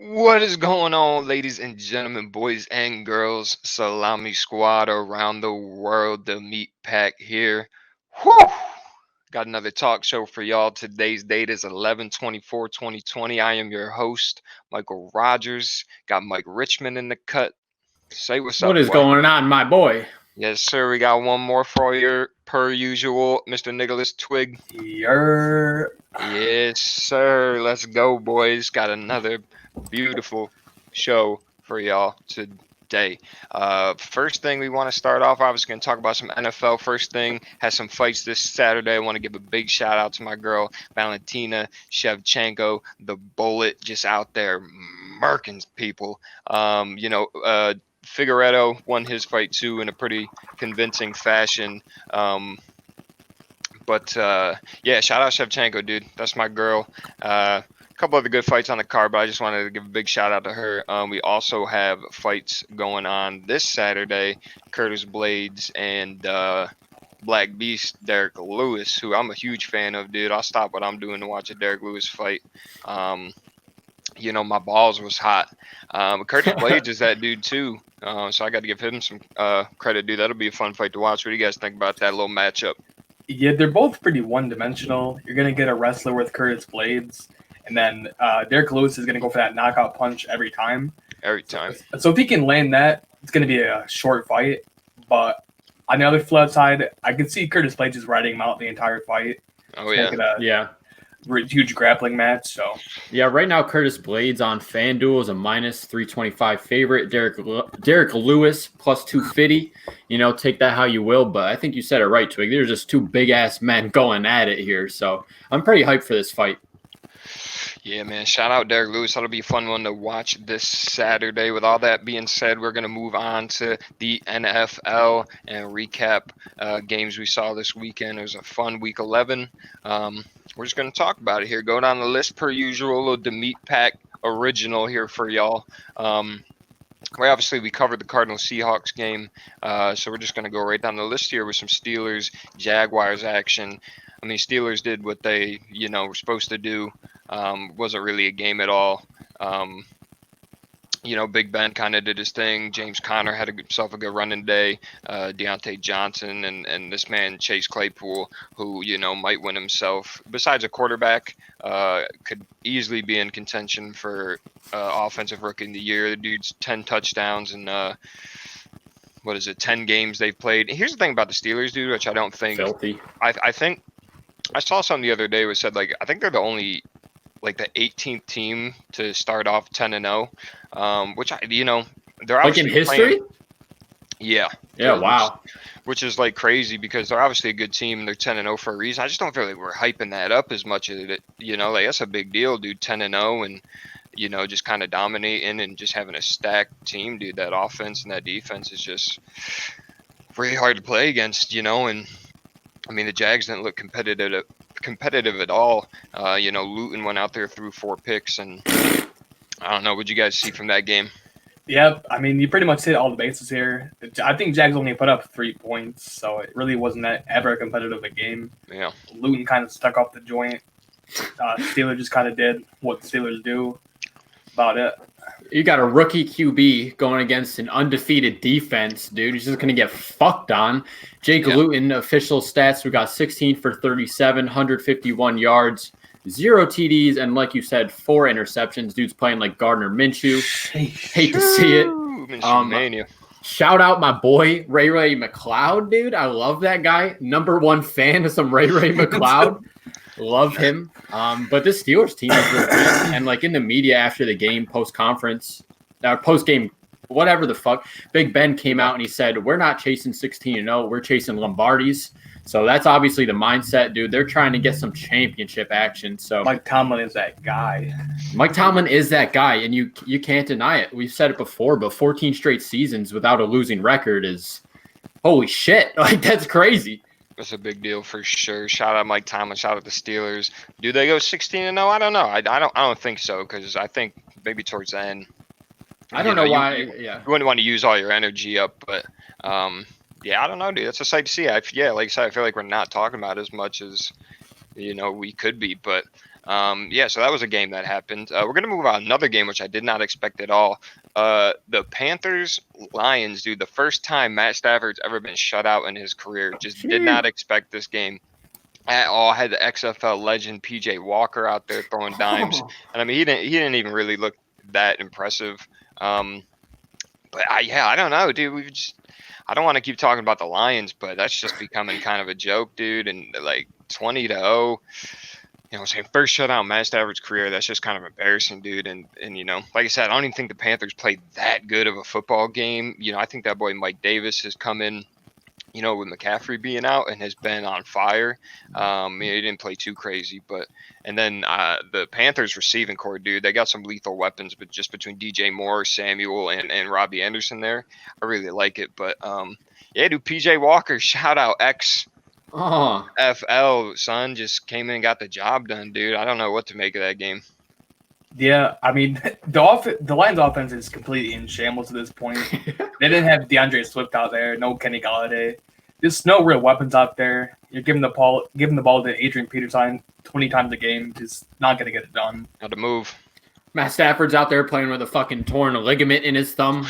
What is going on, ladies and gentlemen, boys and girls, Salami squad around the world, the meat pack here. Whew! Got another talk show for y'all. Today's date is 11/24/2020. I am your host, Michael Rogers. Got Mike Richman in the cut. Say what's What up, is boy. going on, my boy? Yes, sir. We got one more for you, per usual, Mr. Nicholas Twigg. Yer. Yes, sir. Let's go, boys. Got another beautiful show for y'all today. First thing we want to start off, I was going to talk about some NFL. First thing, has some fights this Saturday. I want to give a big shout out to my girl, Valentina Shevchenko, the bullet, just out there murking people. Figueredo won his fight too in a pretty convincing fashion. But yeah, shout out Shevchenko, dude. That's my girl. A couple other good fights on the card, but I just wanted to give a big shout out to her. We also have fights going on this Saturday. Curtis Blaydes and Black Beast Derek Lewis, who I'm a huge fan of, dude. I'll stop what I'm doing to watch a Derek Lewis fight. My balls was hot. Curtis Blaydes is that dude too. So I got to give him some credit, dude. That'll be a fun fight to watch. What do you guys think about that little matchup? Yeah, they're both pretty one-dimensional. You're gonna get a wrestler with Curtis Blaydes, and then Derek Lewis is gonna go for that knockout punch every time. Every time. So if he can land that, it's gonna be a short fight. But on the other flip side, I can see Curtis Blaydes just riding him out the entire fight. Oh yeah. Yeah. Huge grappling match. So Yeah, right now Curtis Blaydes on FanDuel is a minus 325 favorite. Derek Lewis plus 250. Take that how you will, but I think you said it right, Twig. There's just two big ass men going at it here, so I'm pretty hyped for this fight. Yeah, man. Shout out Derek Lewis. That'll be a fun one to watch this Saturday. With all that being said, we're going to move on to the NFL and recap games we saw this weekend. It was a fun week 11. We're just going to talk about it here. Go down the list per usual. The Meat Pack original here for y'all. We covered the Cardinals Seahawks game. So we're just going to go right down the list here with some Steelers Jaguars action. I mean, Steelers did what they, were supposed to do. Wasn't really a game at all. Big Ben kind of did his thing. James Conner had himself a good running day. Deontay Johnson and this man Chase Claypool, who might win himself. Besides a quarterback, could easily be in contention for offensive rookie of the year. The dude's 10 touchdowns and 10 games they've played. Here's the thing about the Steelers, dude, which I don't think. Filthy. I think I saw something the other day which said I think they're the only the 18th team to start off 10-0, which they're obviously in history. Playing, yeah. Wow. Which is crazy because they're obviously a good team and they're 10-0 for a reason. I just don't feel like we're hyping that up as much as it. That's a big deal, dude. 10-0 and just kind of dominating and just having a stacked team, dude. That offense and that defense is just really hard to play against, and I mean the Jags didn't look competitive at all. Luton went out there, threw 4 picks, and I don't know. What'd you guys see from that game? Yep, I mean, you pretty much hit all the bases here. I think Jags only put up 3 points, so it really wasn't that ever competitive a game. Yeah. Luton kind of stuck off the joint. Steelers just kind of did what the Steelers do. About it. You got a rookie QB going against an undefeated defense, dude. He's just going to get fucked on. Jake Luton, official stats, we got 16 for 37, 151 yards, 0 TDs, and like you said, 4 interceptions. Dude's playing like Gardner Minshew. Hate to see it. Minshew-mania. Shout out my boy, Ray McLeod, dude. I love that guy. #1 fan of some Ray McLeod. Love him. But this Steelers team is really good. And in the media after the game, post-conference, post-game, whatever the fuck, Big Ben came out and he said, we're not chasing 16-0, we're chasing Lombardis. So that's obviously the mindset, dude. They're trying to get some championship action. So Mike Tomlin is that guy. Mike Tomlin is that guy, and you can't deny it. We've said it before, but 14 straight seasons without a losing record is holy shit. That's crazy. That's a big deal for sure. Shout out Mike Tomlin. Shout out the Steelers. Do they go 16-0? I don't know. I don't think so because I think maybe towards the end. I don't know why. You wouldn't want to use all your energy up, but yeah, I don't know, dude. That's a sight to see. Like I said, I feel like we're not talking about it as much as we could be, but Yeah, so that was a game that happened. We're gonna move on another game which I did not expect at all. The Panthers Lions, dude. The first time Matt Stafford's ever been shut out in his career. Just did not expect this game at all. Had the XFL legend PJ Walker out there throwing dimes, and I mean he didn't even really look that impressive. But I don't know, dude. I don't want to keep talking about the Lions, but that's just becoming kind of a joke, dude. And like 20-0, I'm saying first shutout in Matt Stafford's career. That's just kind of embarrassing, dude. And like I said, I don't even think the Panthers played that good of a football game. I think that boy Mike Davis has come in, with McCaffrey being out and has been on fire. He didn't play too crazy, and then the Panthers receiving core, dude, they got some lethal weapons, but just between DJ Moore, Samuel, and Robbie Anderson there, I really like it. But dude, PJ Walker, shout out XFL, son, just came in and got the job done, dude. I don't know what to make of that game. Yeah, I mean, the Lions' offense is completely in shambles at this point. They didn't have DeAndre Swift out there, no Kenny Galladay. There's no real weapons out there. You're giving the ball to Adrian Peterson 20 times a game, just not going to get it done. How to move. Matt Stafford's out there playing with a fucking torn ligament in his thumb.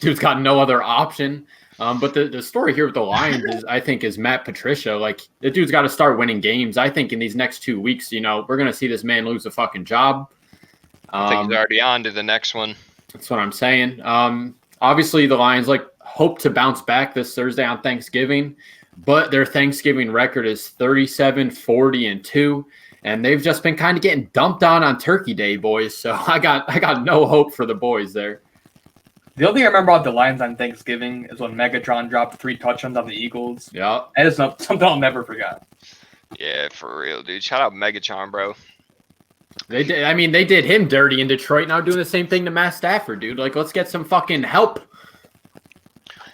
Dude's got no other option. But the story here with the Lions is Matt Patricia. Like, the dude's got to start winning games. I think in these next 2 weeks, we're going to see this man lose a fucking job. I think he's already on to the next one. That's what I'm saying. Obviously, the Lions hope to bounce back this Thursday on Thanksgiving, but their Thanksgiving record is 37-40-2, and they've just been kind of getting dumped on Turkey Day, boys. So I got no hope for the boys there. The only thing I remember about the Lions on Thanksgiving is when Megatron dropped 3 touchdowns on the Eagles. Yeah, that is something I'll never forget. Yeah, for real, dude. Shout out Megatron, bro. They did. I mean, they did him dirty in Detroit. Now doing the same thing to Matt Stafford, dude. Let's get some fucking help.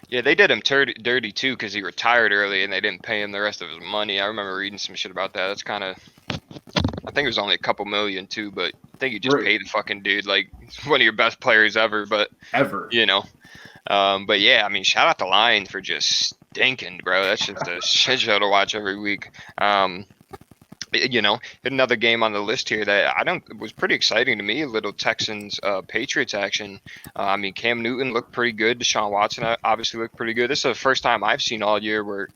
Yeah, they did him dirty too because he retired early and they didn't pay him the rest of his money. I remember reading some shit about that. That's kind of, I think it was only a couple million too, but I think you just paid the fucking dude like one of your best players ever. But but yeah, I mean, shout out the Lions for just stinking, bro. That's just a shit show to watch every week. Another game on the list here that was pretty exciting to me. A little Texans Patriots action. I mean, Cam Newton looked pretty good. Deshaun Watson obviously looked pretty good. This is the first time I've seen all year where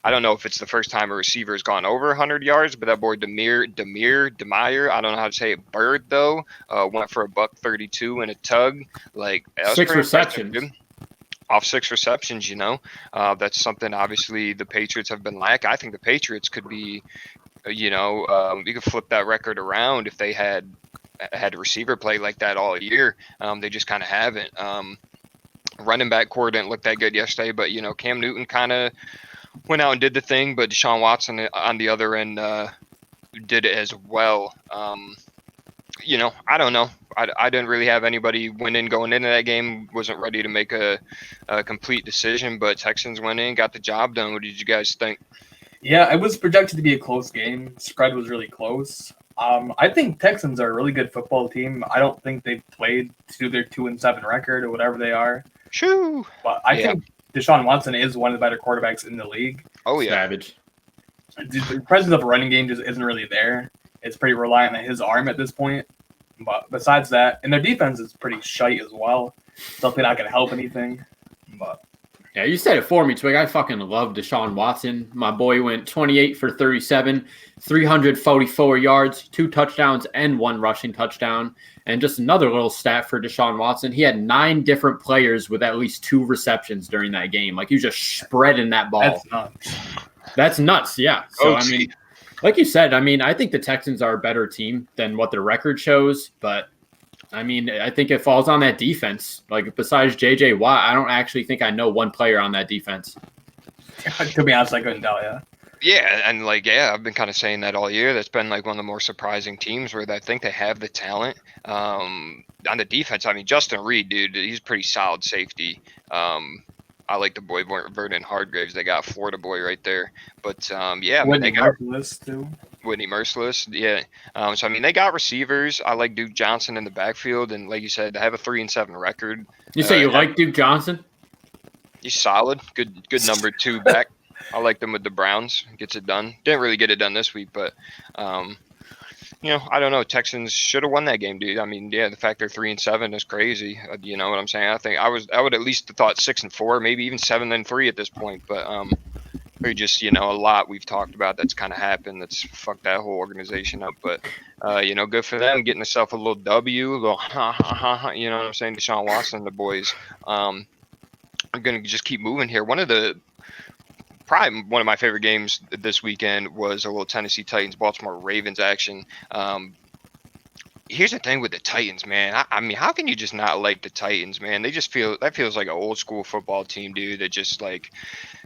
I don't know if it's the first time a receiver has gone over 100 yards, but that boy Demir, I don't know how to say it. Bird though went for $132 and a tug. Like, that was 6 receptions. Off 6 receptions, that's something obviously the Patriots have been lacking. I think the Patriots could be, you could flip that record around if they had a receiver play like that all year. They just kind of haven't. Running back core didn't look that good yesterday, but Cam Newton kind of went out and did the thing, but Deshaun Watson on the other end did it as well. I don't know. I didn't really have anybody winning going into that game. Wasn't ready to make a complete decision, but Texans went in, got the job done. What did you guys think? Yeah, it was projected to be a close game. Spread was really close. I think Texans are a really good football team. I don't think they've played to do their 2-7 record or whatever they are. Shoo! But I think Deshaun Watson is one of the better quarterbacks in the league. Oh yeah, savage. The presence of a running game just isn't really there. It's pretty reliant on his arm at this point. But besides that, and their defense is pretty shite as well. Definitely not going to help anything. But yeah, you said it for me, Twig. I fucking love Deshaun Watson. My boy went 28 for 37, 344 yards, 2 touchdowns, and 1 rushing touchdown. And just another little stat for Deshaun Watson. He had 9 different players with at least 2 receptions during that game. Like, he was just spreading that ball. That's nuts, yeah. So, I mean, like you said, I think the Texans are a better team than what their record shows, but I mean, I think it falls on that defense. Like, besides J.J. Watt, I don't actually think I know one player on that defense. To be honest, I couldn't tell you. Yeah, and I've been kind of saying that all year. That's been like one of the more surprising teams where I think they have the talent. On the defense, I mean, Justin Reed, dude, he's a pretty solid safety. I like the boy Vernon Hardgraves. They got Florida boy right there. But Whitney Merciless too. Whitney Merciless, yeah. So I mean, they got receivers. I like Duke Johnson in the backfield, and like you said, they have a 3-7 record. You say you like Duke Johnson? He's solid. Good number 2 back. I like them with the Browns. Gets it done. Didn't really get it done this week, but I don't know. Texans should have won that game, dude. I mean, yeah, the fact they're 3-7 is crazy. You know what I'm saying? I think I would at least have thought 6-4, maybe even 7-3 at this point. But or just a lot we've talked about that's kind of happened. That's fucked that whole organization up. But good for them getting themselves a little W, a little ha ha ha ha. You know what I'm saying? Deshaun Watson and the boys. I'm gonna just keep moving here. Probably one of my favorite games this weekend was a little Tennessee Titans Baltimore Ravens action. Here's the thing with the Titans, man. I mean, how can you just not like the Titans, man? That feels like an old school football team, dude. That just like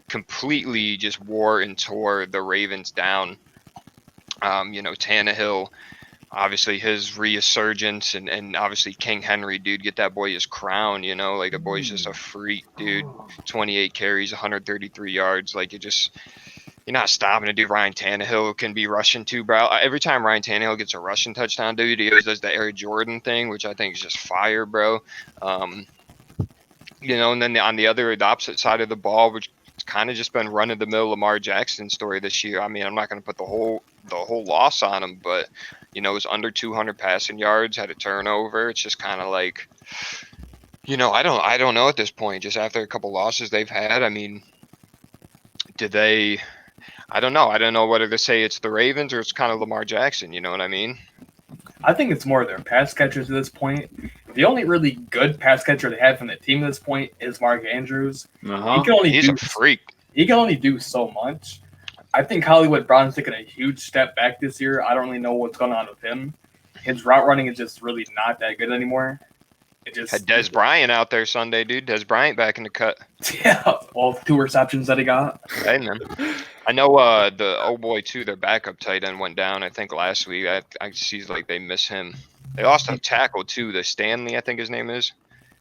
completely just wore and tore the Ravens down. Tannehill, obviously his resurgence, and obviously King Henry, dude, get that boy his crown. Like the boy's just a freak, dude. 28 carries, 133 yards. Like you're not stopping a dude. Ryan Tannehill can be rushing too, bro. Every time Ryan Tannehill gets a rushing touchdown, dude, he always does the Air Jordan thing, which I think is just fire, bro. And then the opposite side of the ball, which it's kind of just been run-of-the-mill Lamar Jackson story this year. I mean, I'm not going to put the whole loss on him, but it was under 200 passing yards, had a turnover. It's just kind of like, I don't know at this point. Just after a couple losses they've had, I mean, I don't know. I don't know whether to say it's the Ravens or it's kind of Lamar Jackson. You know what I mean? I think it's more their pass catchers at this point. The only really good pass catcher they have from the team at this point is Mark Andrews. Uh-huh. He's a freak. He can only do so much. I think Hollywood Brown's taken a huge step back this year. I don't really know what's going on with him. His route running is just really not that good anymore. Had Dez Bryant out there Sunday, dude. Dez Bryant back in the cut. Yeah, all 2 receptions that he got. Hey, man. I know the old boy, too, their backup tight end went down, I think, last week. I see like they miss him. They lost a tackle, too. The Stanley, I think his name is.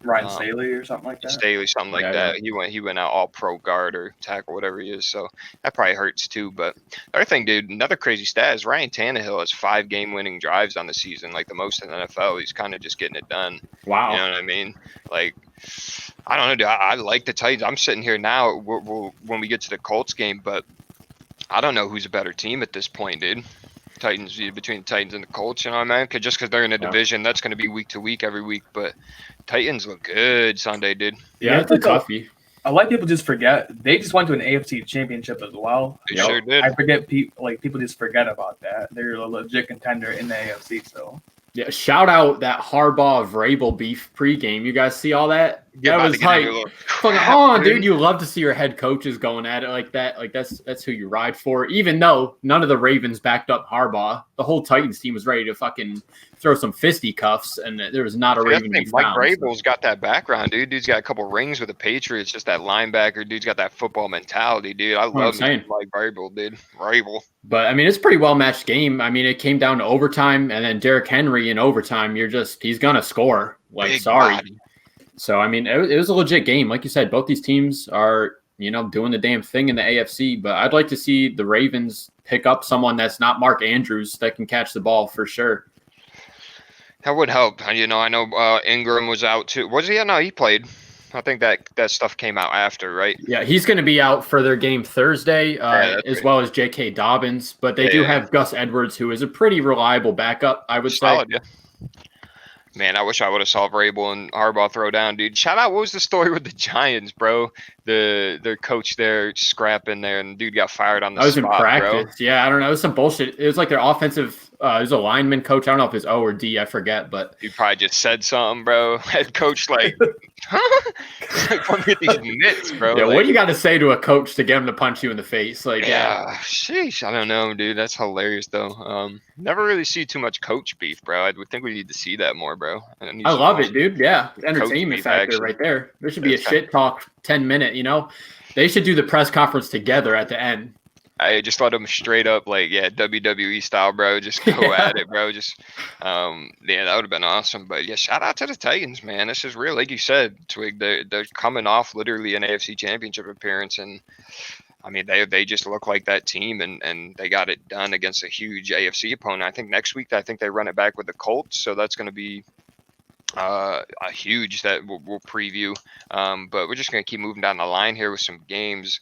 Ryan Staley or something like that. Staley, something like that. Yeah. He went out all pro guard or tackle, whatever he is. So that probably hurts too. But the other thing, dude, another crazy stat is Ryan Tannehill has 5 game-winning drives on the season, like the most in the NFL. He's kind of just getting it done. Wow. You know what I mean? Like, I don't know, dude. I like the Titans. I'm sitting here now when we get to the Colts game, but I don't know who's a better team at this point, dude. Titans, between the Titans and the Colts, you know what I mean? Just because they're in a division, that's going to be week to week every week. But Titans look good Sunday, dude. Yeah, it's a toughie. A lot of people just forget they just went to an AFC championship as well. They sure did. I forget people just forget about that. They're a legit contender in the AFC still. Yeah, shout out that Harbaugh Vrabel beef pregame. You guys see all that? That was like, dude. You love to see your head coaches going at it like that. Like that's who you ride for. Even though none of the Ravens backed up Harbaugh, the whole Titans team was ready to fucking throw some fisticuffs, and there was not a Raven to be found. Mike Vrabel's got that background, dude. Dude's got a couple rings with the Patriots. Just that linebacker. Dude's got that football mentality, dude. I love Mike Vrabel, dude. Vrabel. But I mean, it's a pretty well matched game. I mean, it came down to overtime, and then Derrick Henry in overtime. He's gonna score. Like, Big sorry. body. So I mean, it was a legit game. Like you said, both these teams are doing the damn thing in the AFC. But I'd like to see the Ravens pick up someone that's not Mark Andrews that can catch the ball for sure. That would help. I know Ingram was out too. Was he? No, he played. I think that stuff came out after, right? Yeah, he's going to be out for their game Thursday, as well as J.K. Dobbins. But they do have Gus Edwards, who is a pretty reliable backup, I would say. Yeah. Man, I wish I would have saw Vrabel and Harbaugh throw down, dude. Shout out, what was the story with the Giants, bro? Their coach there scrapping there, and the dude got fired on the spot, I was in practice. Bro. Yeah, I don't know. It was some bullshit. It was like their offensive it was a lineman coach. I don't know if it's O or D. I forget, but he probably just said something, bro. Head coach like, huh? Like, look at these mitts, bro. Yeah, like, what do you got to say to a coach to get him to punch you in the face? Like, sheesh. I don't know, dude. That's hilarious, though. Never really see too much coach beef, bro. I would think we need to see that more, bro. I love it, dude. Yeah, entertainment factor right there. There should be a shit talk 10-minute. They should do the press conference together at the end. I just let them straight up, like, WWE style, bro. Just go at it, bro. Just, that would have been awesome. But yeah, shout out to the Titans, man. This is real, like you said, Twig. They're coming off literally an AFC Championship appearance, and I mean, they just look like that team, and they got it done against a huge AFC opponent. I think next week, they run it back with the Colts, so that's going to be a huge that we'll preview. But we're just going to keep moving down the line here with some games.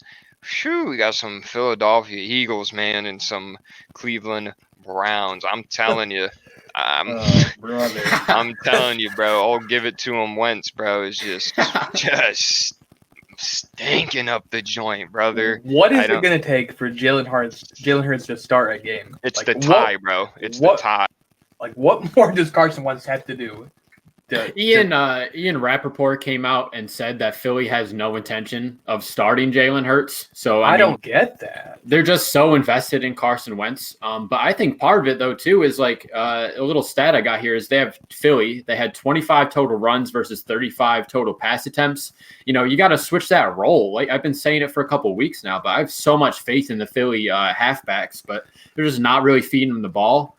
We got some Philadelphia Eagles, man, and some Cleveland Browns. I'm telling you. Brother. I'm telling you, bro. I'll give it to him. Wentz, bro, is just stinking up the joint, brother. What is it going to take for Jalen Hurts to start a game? It's like, the tie, bro. It's the tie. Like, what more does Carson Wentz have to do? Ian Rappaport came out and said that Philly has no intention of starting Jalen Hurts. So I mean, don't get that. They're just so invested in Carson Wentz. But I think part of it though too is like a little stat I got here is they have Philly. They had 25 total runs versus 35 total pass attempts. You know, you got to switch that role. Like I've been saying it for a couple of weeks now, but I have so much faith in the Philly halfbacks, but they're just not really feeding them the ball.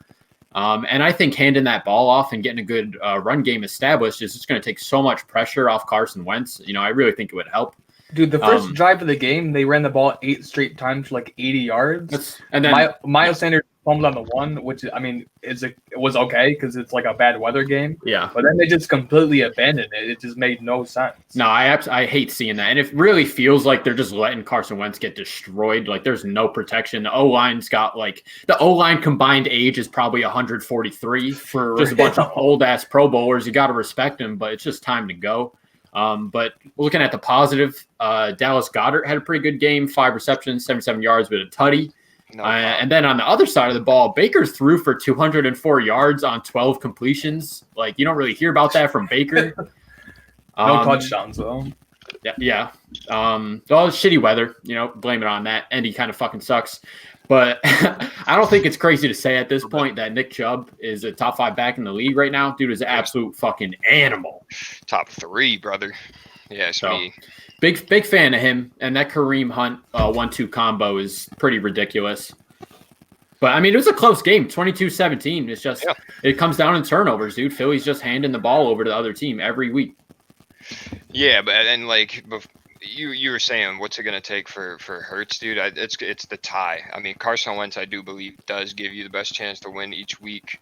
And I think handing that ball off and getting a good run game established is just going to take so much pressure off Carson Wentz. You know, I really think it would help. Dude, the first drive of the game, they ran the ball 8 straight times for like 80 yards. And then Miles Sanders fumbled on the one, which I mean, it was okay because it's like a bad weather game. Yeah. But then they just completely abandoned it. It just made no sense. No, I hate seeing that. And it really feels like they're just letting Carson Wentz get destroyed. Like there's no protection. The O-line's got like the O-line combined age is probably 143 for just a bunch of old ass Pro Bowlers. You got to respect them, but it's just time to go. But looking at the positive, Dallas Goedert had a pretty good game, 5 receptions, 77 yards with a tutty. And then on the other side of the ball, Baker threw for 204 yards on 12 completions. Like you don't really hear about that from Baker. No touchdowns though. Yeah. All shitty weather, you know, blame it on that. And he kind of fucking sucks. But I don't think it's crazy to say at this point that Nick Chubb is a top 5 back in the league right now. Dude is an absolute fucking animal. Top 3, brother. Yeah, it's me. Big fan of him. And that Kareem Hunt 1-2 combo is pretty ridiculous. But, I mean, it was a close game, 22-17. It's just it comes down in turnovers, dude. Philly's just handing the ball over to the other team every week. Yeah, but and like you were saying, what's it going to take for Hurts, dude? It's the tie. I mean, Carson Wentz, I do believe, does give you the best chance to win each week.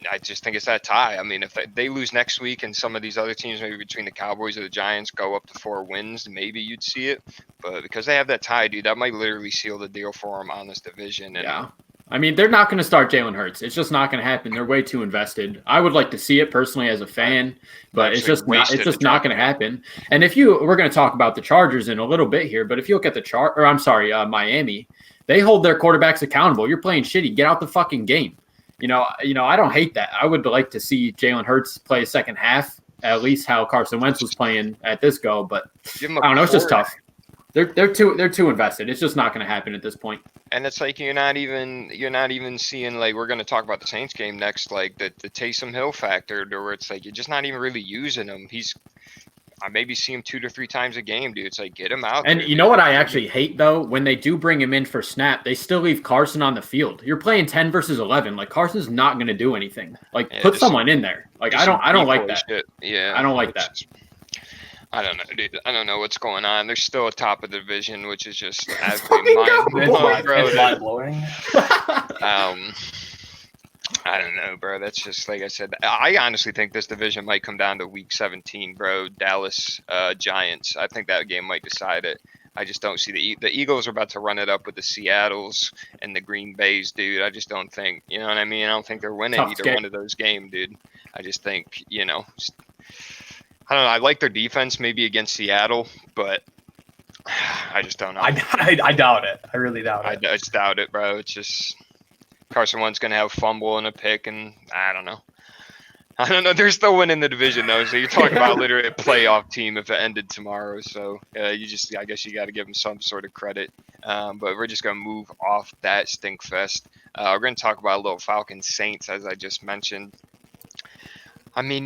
I just think it's that tie. I mean, if they lose next week and some of these other teams, maybe between the Cowboys or the Giants, go up to 4 wins, maybe you'd see it. But because they have that tie, dude, that might literally seal the deal for them on this division. And yeah. I mean, they're not going to start Jalen Hurts. It's just not going to happen. They're way too invested. I would like to see it personally as a fan, but it's just not going to happen. And we're going to talk about the Chargers in a little bit here, but if you look at Miami, they hold their quarterbacks accountable. You're playing shitty. Get out the fucking game. You know, I don't hate that. I would like to see Jalen Hurts play a second half, at least how Carson Wentz was playing at this go, but I don't know. It's just tough. They're too invested. It's just not going to happen at this point. And it's like you're not even seeing, like, we're going to talk about the Saints game next, like the Taysom Hill factor, where it's like you're just not even really using him. I maybe see him 2 to 3 times a game, dude. It's like, get him out. And there, you know what I actually hate though? When they do bring him in for snap, they still leave Carson on the field. You're playing 10 versus 11. Like Carson's not going to do anything. Like put someone in there. Like I don't like that. Shit. Yeah, I don't like that. I don't know, dude. I don't know what's going on. They're still atop of the division, which is just absolutely mind-blowing. I don't know, bro. That's just, like I said, I honestly think this division might come down to week 17, bro. Dallas Giants. I think that game might decide it. I just don't see the Eagles are about to run it up with the Seattles and the Green Bays, dude. I just don't think, you know what I mean? I don't think they're winning either one of those games, dude. I just think, I don't know. I like their defense maybe against Seattle, but I just don't know. I doubt it. I really doubt it. I just doubt it, bro. It's just Carson Wentz going to have a fumble and a pick, and I don't know. They're still winning the division, though. So you're talking about literally a playoff team if it ended tomorrow. So I guess you got to give them some sort of credit. But we're just going to move off that stink fest. We're going to talk about a little Falcons Saints, as I just mentioned. I mean,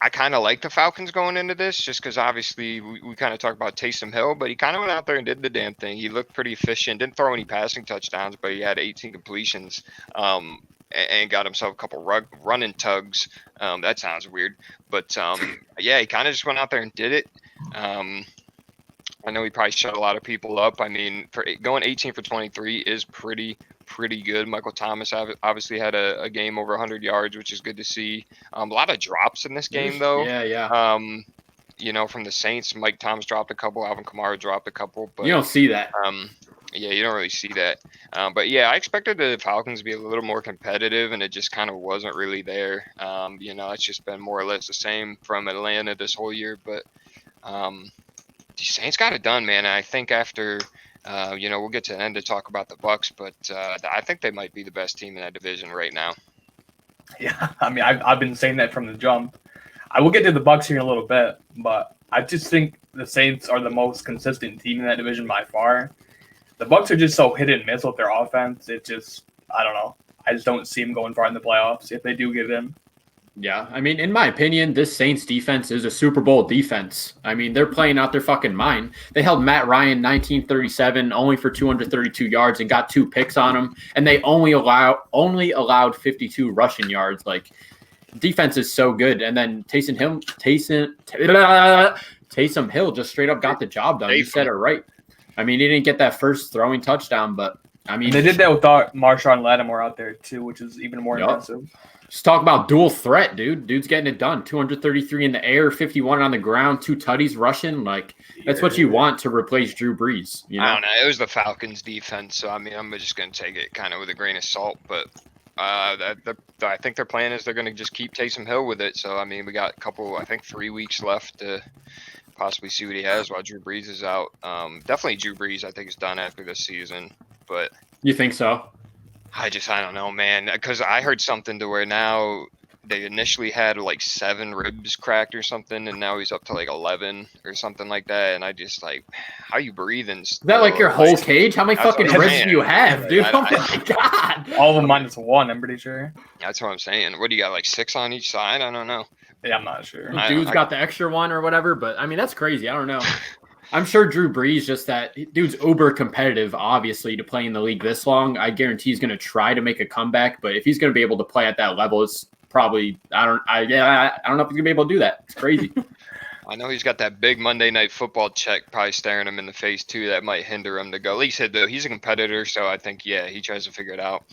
I kind of like the Falcons going into this just because obviously we kind of talked about Taysom Hill, but he kind of went out there and did the damn thing. He looked pretty efficient, didn't throw any passing touchdowns, but he had 18 completions and got himself a couple running tugs. That sounds weird, but yeah, he kind of just went out there and did it. I know he probably shut a lot of people up. I mean, for going 18 for 23 is pretty good. Michael Thomas obviously had a game over 100 yards, which is good to see. A lot of drops in this game, though. Yeah. From the Saints, Mike Thomas dropped a couple, Alvin Kamara dropped a couple. But you don't see that. Yeah, you don't really see that. But yeah, I expected the Falcons to be a little more competitive, and it just kind of wasn't really there. It's just been more or less the same from Atlanta this whole year. But the Saints got it done, man. And I think after, we'll get to the end to talk about the Bucks, but I think they might be the best team in that division right now. Yeah, I mean, I've been saying that from the jump. I will get to the Bucks here in a little bit, but I just think the Saints are the most consistent team in that division by far. The Bucks are just so hit and miss with their offense. It just, I don't know. I just don't see them going far in the playoffs if they do get in. Yeah, I mean, in my opinion, this Saints defense is a Super Bowl defense. I mean, they're playing out their fucking mind. They held Matt Ryan 1937 only for 232 yards and got 2 picks on him, and they only allowed 52 rushing yards. Like, defense is so good. And then Taysom Hill just straight up got the job done. You said it right. I mean, he didn't get that first throwing touchdown, but I mean, and they did that without Marshawn Lattimore out there too, which is even more impressive. Just talk about dual threat, dude. Dude's getting it done. 233 in the air, 51 on the ground, 2 tutties rushing. Like, that's what you want to replace Drew Brees. You know? I don't know. It was the Falcons' defense, so I mean, I'm just going to take it kind of with a grain of salt. But I think their plan is they're going to just keep Taysom Hill with it. So I mean, we got 3 weeks left to possibly see what he has while Drew Brees is out. Definitely Drew Brees, I think, is done after this season. But you think so? I don't know, man. Because I heard something to where now they initially had like 7 ribs cracked or something, and now he's up to like 11 or something like that. And I just like, how you breathing? Is that like your whole cage? How many fucking ribs do you have, dude? Oh my god! All of them minus 1, I'm pretty sure. That's what I'm saying. What do you got? Like 6 on each side? I don't know. Yeah, I'm not sure. Dude's got the extra one or whatever, but I mean, that's crazy. I don't know. I'm sure Drew Brees, just that dude's uber competitive, obviously, to play in the league this long. I guarantee he's going to try to make a comeback, but if he's going to be able to play at that level, it's probably, I don't know if he's going to be able to do that. It's crazy. I know he's got that big Monday Night Football check probably staring him in the face, too. That might hinder him to go. At least he's a competitor, so I think, yeah, he tries to figure it out.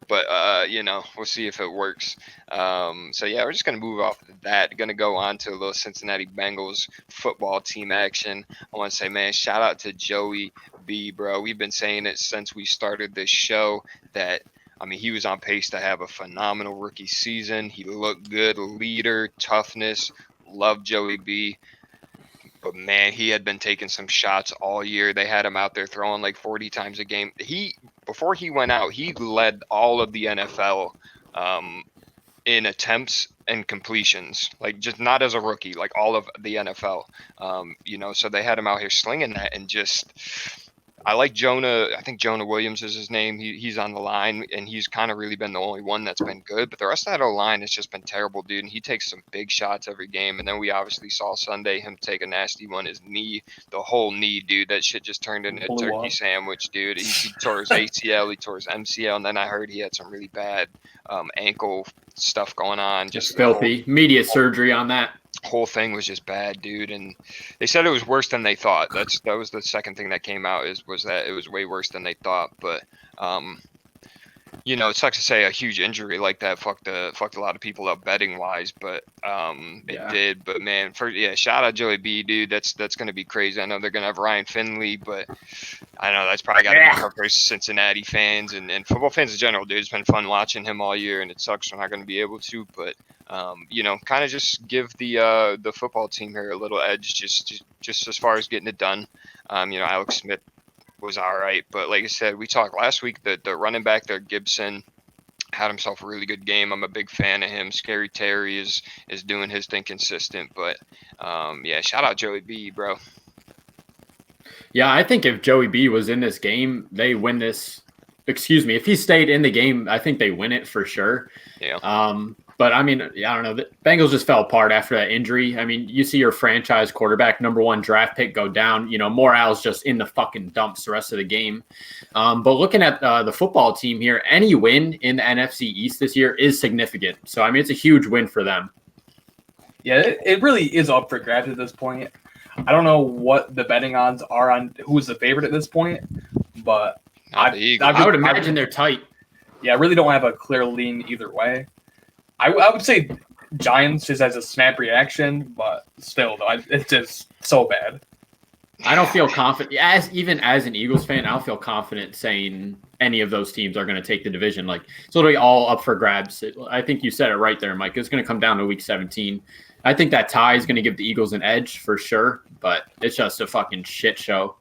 But we'll see if it works. So, yeah, we're just going to move off of that. Going to go on to a little Cincinnati Bengals football team action. I want to say, man, shout out to Joey B, bro. We've been saying it since we started this show that, I mean, he was on pace to have a phenomenal rookie season. He looked good, leader, toughness. Love Joey B. But, man, he had been taking some shots all year. They had him out there throwing like 40 times a game. Before he went out, he led all of the NFL in attempts and completions, like just not as a rookie, like all of the NFL. So they had him out here slinging that, and just I like Jonah. I think Jonah Williams is his name. He's on the line, and he's kind of really been the only one that's been good. But the rest of that O-line has just been terrible, dude. And he takes some big shots every game. And then we obviously saw Sunday him take a nasty one. His knee, the whole knee, dude. That shit just turned into a turkey sandwich, dude. He tore his ACL, he tore his MCL, and then I heard he had some really bad ankle stuff going on. Just filthy. Media surgery on that. Whole thing was just bad, dude, and they said it was worse than they thought. That was the second thing that came out was that it was way worse than they thought. But it sucks to say a huge injury like that fucked a lot of people up betting wise, but it did. But man, shout out Joey B, dude. That's gonna be crazy. I know they're gonna have Ryan Finley, but I know that's probably gotta be tough for Cincinnati fans and football fans in general, dude. It's been fun watching him all year, and it sucks we're not gonna be able to, but kind of just give the football team here a little edge, just as far as getting it done. Alex Smith was all right, but like I said, we talked last week that the running back there, Gibson, had himself a really good game. I'm a big fan of him. Scary Terry is doing his thing consistent, but shout out Joey B, bro. Yeah, I think if Joey B was in this game, they win this. Excuse me, if he stayed in the game, I think they win it for sure. Yeah. But I mean, I don't know. The Bengals just fell apart after that injury. I mean, you see your franchise quarterback, number 1 draft pick, go down. Morale's just in the fucking dumps the rest of the game. But looking at the football team here, any win in the NFC East this year is significant. So, I mean, it's a huge win for them. Yeah, it really is up for grabs at this point. I don't know what the betting odds are on who's the favorite at this point, but I would imagine they're tight. Yeah, I really don't have a clear lean either way. I would say Giants just as a snap reaction, but still, though, it's just so bad. I don't feel confident. Even as an Eagles fan, I don't feel confident saying any of those teams are going to take the division. Like, it's literally all up for grabs. I think you said it right there, Mike. It's going to come down to Week 17. I think that tie is going to give the Eagles an edge for sure, but it's just a fucking shit show.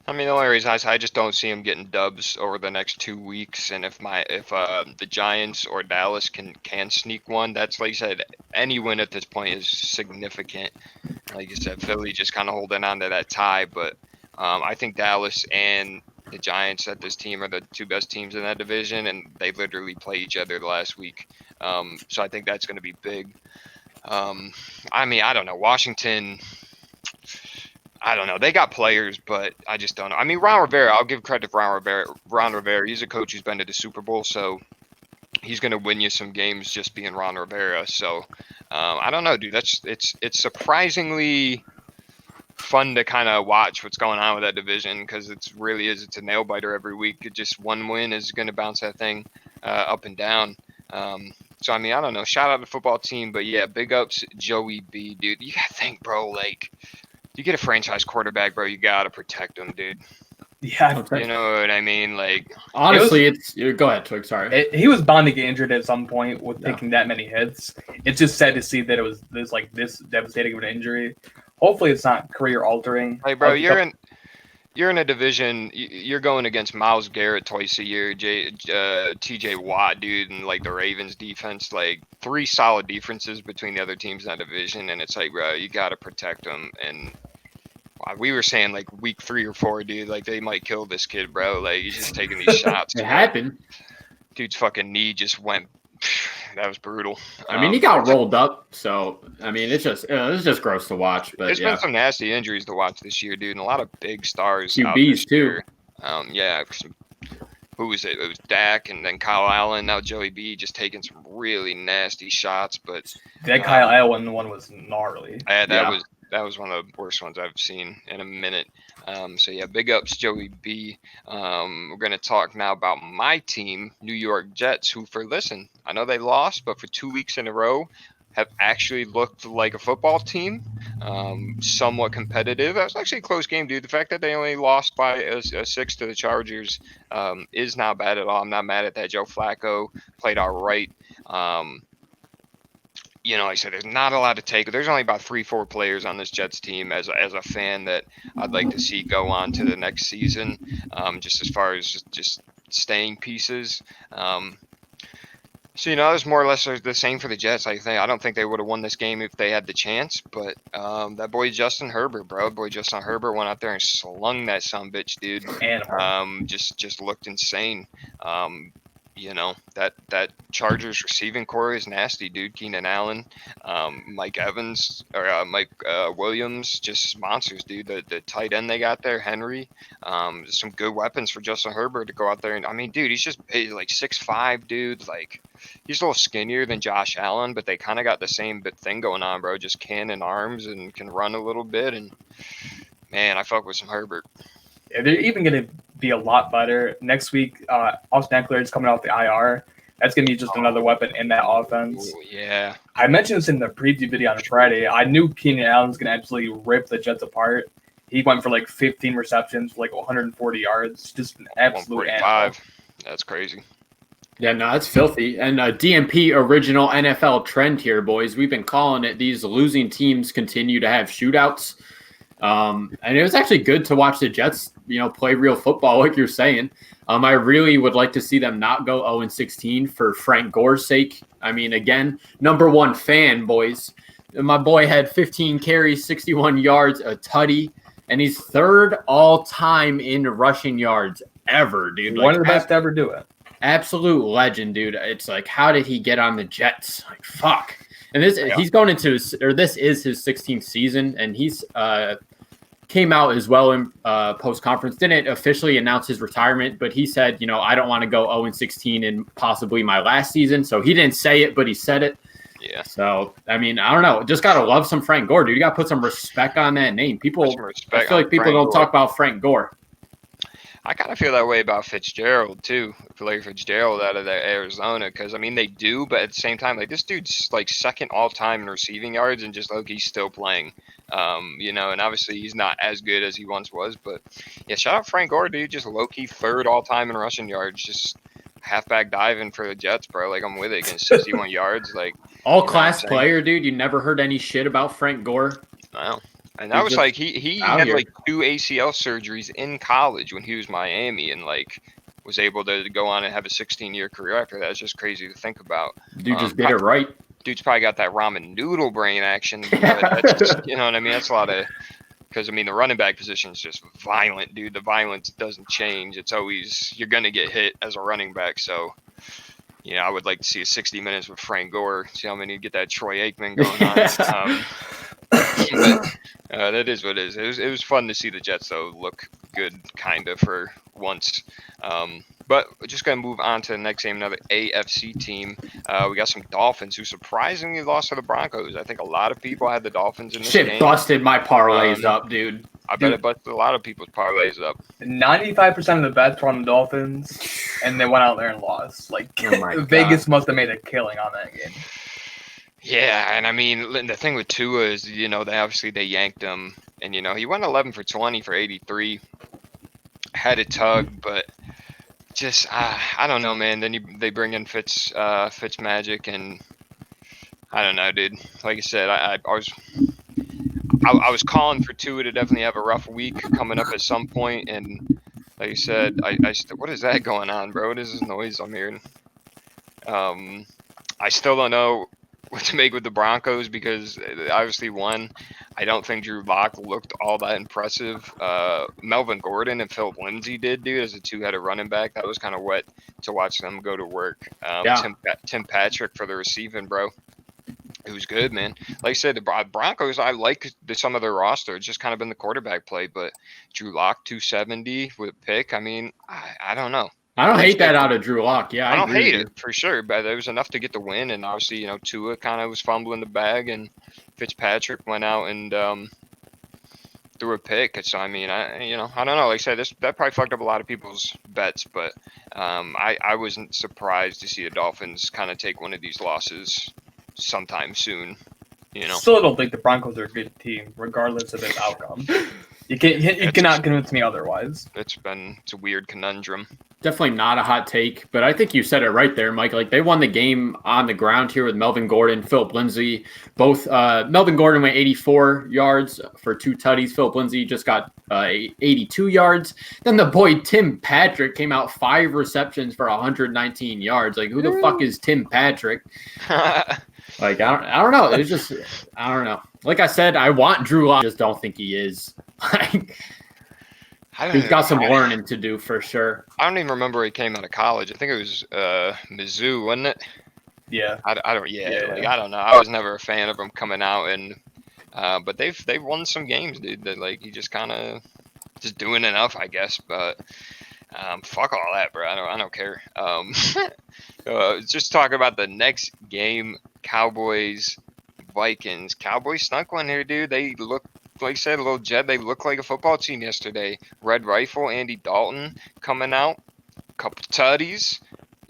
I mean, the only reason I just don't see them getting dubs over the next 2 weeks, and if the Giants or Dallas can sneak one, that's, like you said, any win at this point is significant. Like you said, Philly just kind of holding on to that tie, but I think Dallas and the Giants at this team are the two best teams in that division, and they literally play each other the last week. So I think that's going to be big. I mean, I don't know. Washington, I don't know. They got players, but I just don't know. I mean, Ron Rivera, I'll give credit to Ron Rivera. He's a coach who's been to the Super Bowl, so he's going to win you some games just being Ron Rivera. So I don't know, dude. It's surprisingly fun to kind of watch what's going on with that division because it's a nail biter every week. Just one win is going to bounce that thing up and down. So, I mean, I don't know. Shout out to the football team. But, yeah, big ups, Joey B, dude. You got to think, bro, like, you get a franchise quarterback, bro, you got to protect him, dude. Yeah. You know what I mean? Like, honestly, go ahead, Twig. Sorry. He was bound to get injured at some point with taking that many hits. It's just sad to see that it was this devastating of an injury. Hopefully, it's not career-altering. Hey, bro, you're in a division. You're going against Myles Garrett twice a year, T.J. Watt, dude, and like the Ravens defense. Like 3 solid defenses between the other teams in that division, and it's like, bro, you got to protect them. And we were saying like week 3 or 4, dude, like they might kill this kid, bro. Like he's just taking these shots. It happened. Dude's fucking knee just went. That was brutal. I mean, he got rolled up, so I mean, it's just gross to watch. But there's been some nasty injuries to watch this year, dude, and a lot of big stars. QBs too. Who was it? It was Dak, and then Kyle Allen. Now Joey B just taking some really nasty shots. But that Kyle Allen one was gnarly. That was one of the worst ones I've seen in a minute. So yeah, big ups, Joey B. We're gonna talk now about my team, New York Jets, who I know they lost, but for 2 weeks in a row have actually looked like a football team, somewhat competitive. That was actually a close game, dude. The fact that they only lost by a 6 to the Chargers is not bad at all. I'm not mad at that. Joe Flacco played all right. You know, like I said, there's not a lot to take. There's only about 3-4 players on this Jets team as a fan that I'd like to see go on to the next season, just as far as just staying pieces. So, you know, it's more or less the same for the Jets. I don't think they would have won this game if they had the chance. But that boy Justin Herbert, bro. Justin Herbert went out there and slung that sumbitch, dude. Just looked insane. You know, that Chargers receiving core is nasty, dude. Keenan Allen, Mike Williams, just monsters, dude. The tight end they got there, Henry, some good weapons for Justin Herbert to go out there. And I mean, dude, he's like 6'5", dude. Like, he's a little skinnier than Josh Allen, but they kind of got the same thing going on, bro. Just cannon arms and can run a little bit. And man, I fuck with some Herbert. Yeah, they're even going to be a lot better. Next week, Austin Eckler is coming off the IR. That's going to be just another weapon in that offense. Ooh, yeah. I mentioned this in the preview video on Friday. I knew Keenan Allen was going to absolutely rip the Jets apart. He went for like 15 receptions for like 140 yards. Just an absolute animal. That's crazy. Yeah, no, that's filthy. And DMP original NFL trend here, boys. We've been calling it. These losing teams continue to have shootouts. And it was actually good to watch the Jets, you know, play real football, like you're saying. I really would like to see them not go 0-16 for Frank Gore's sake. I mean, again, #1 fan, boys. My boy had 15 carries, 61 yards, a tutty, and he's 3rd all-time in rushing yards ever, dude. One of the best to ever do it. Absolute legend, dude. It's like, how did he get on the Jets? Like, fuck. And he's going into this is his 16th season, and he's came out as well in post-conference. Didn't officially announce his retirement, but he said, you know, I don't want to go 0-16 in possibly my last season. So he didn't say it, but he said it. Yeah. So, I mean, I don't know. Just got to love some Frank Gore, dude. You got to put some respect on that name. I feel like people don't talk about Frank Gore. I kind of feel that way about Fitzgerald too, Larry Fitzgerald out of Arizona, because I mean they do, but at the same time, like this dude's like 2nd all time in receiving yards, and just like he's still playing. You know, and obviously he's not as good as he once was. But yeah, shout out Frank Gore, dude. Just low key third all time in rushing yards. Just halfback diving for the Jets, bro. Like I'm with it against 61 yards. Like All you know class what I'm saying? player, dude. You never heard any shit about Frank Gore. Wow. And He's that was just like he out had here. like 2 ACL surgeries in college when he was Miami, and like was able to go on and have a 16-year career after that. It's just crazy to think about. Dude just did it right. Dude's probably got that ramen noodle brain action, but that's just, you know what I mean? That's a lot of, because I mean the running back position is just violent, dude. The violence doesn't change. It's always, you're gonna get hit as a running back. So you know, I would like to see a 60 minutes with Frank Gore. See how many get that Troy Aikman going on. But that is what it is. It was fun to see the Jets though look good, kind of for once. But we're just gonna move on to the next game, another AFC team. We got some Dolphins who surprisingly lost to the Broncos. I think a lot of people had the Dolphins in this Shit game. busted my parlays up, dude. I bet it busted a lot of people's parlays up. 95% of the bets were on the Dolphins, and they went out there and lost. Like Oh my Vegas God. must have made a killing on that game. Yeah, and I mean the thing with Tua is, you know, they yanked him, and you know he went 11 for 20 for 83, had a tug, but just I don't know, man. Then they bring in Fitz Magic, and I don't know, dude. Like I said, I was calling for Tua to definitely have a rough week coming up at some point, and like I said, what is that going on, bro? What is this noise I'm hearing? I still don't know what to make with the Broncos because obviously I don't think Drew Lock looked all that impressive. Melvin Gordon and Philip Lindsay did, dude, as a two-headed running back. That was kind of wet to watch them go to work. Yeah. Tim Patrick for the receiving, bro. It was good, man. Like I said, the Broncos, I like some of their roster. It's just kind of been the quarterback play, but Drew Lock 270 with a pick. I mean, I don't know. I don't hate that out of Drew Lock. Yeah, I don't agree hate with it for sure, but it was enough to get the win. And obviously, you know, Tua kind of was fumbling the bag, and Fitzpatrick went out and threw a pick. So I mean, I don't know. Like I said, that probably fucked up a lot of people's bets, but I wasn't surprised to see the Dolphins kind of take one of these losses sometime soon. You know, Still don't think the Broncos are a good team, regardless of this outcome. You cannot convince me otherwise. it's a weird conundrum. Definitely not a hot take, but I think you said it right there, Mike. Like they won the game on the ground here with Melvin Gordon, Philip Lindsay. Both Melvin Gordon went 84 yards for 2 tutties. Philip Lindsay just got 82 yards. Then the boy Tim Patrick came out 5 receptions for 119 yards. Like who the fuck is Tim Patrick? Like I don't know. It's just I don't know. Like I said, I want Drew Lock. I just don't think he is. Like he's got some learning to do for sure. I don't even remember where he came out of college. I think it was Mizzou, wasn't it? Yeah. I don't. Yeah. Like, I don't know. I was never a fan of him coming out, and but they've won some games, dude. That like he just kind of just doing enough, I guess. But fuck all that, bro. I don't care. Just talk about the next game, Cowboys Vikings. Cowboys snuck one here, dude. They look. Like I said, a little Jed, they look like a football team yesterday. Red Rifle, Andy Dalton coming out. Couple tutties.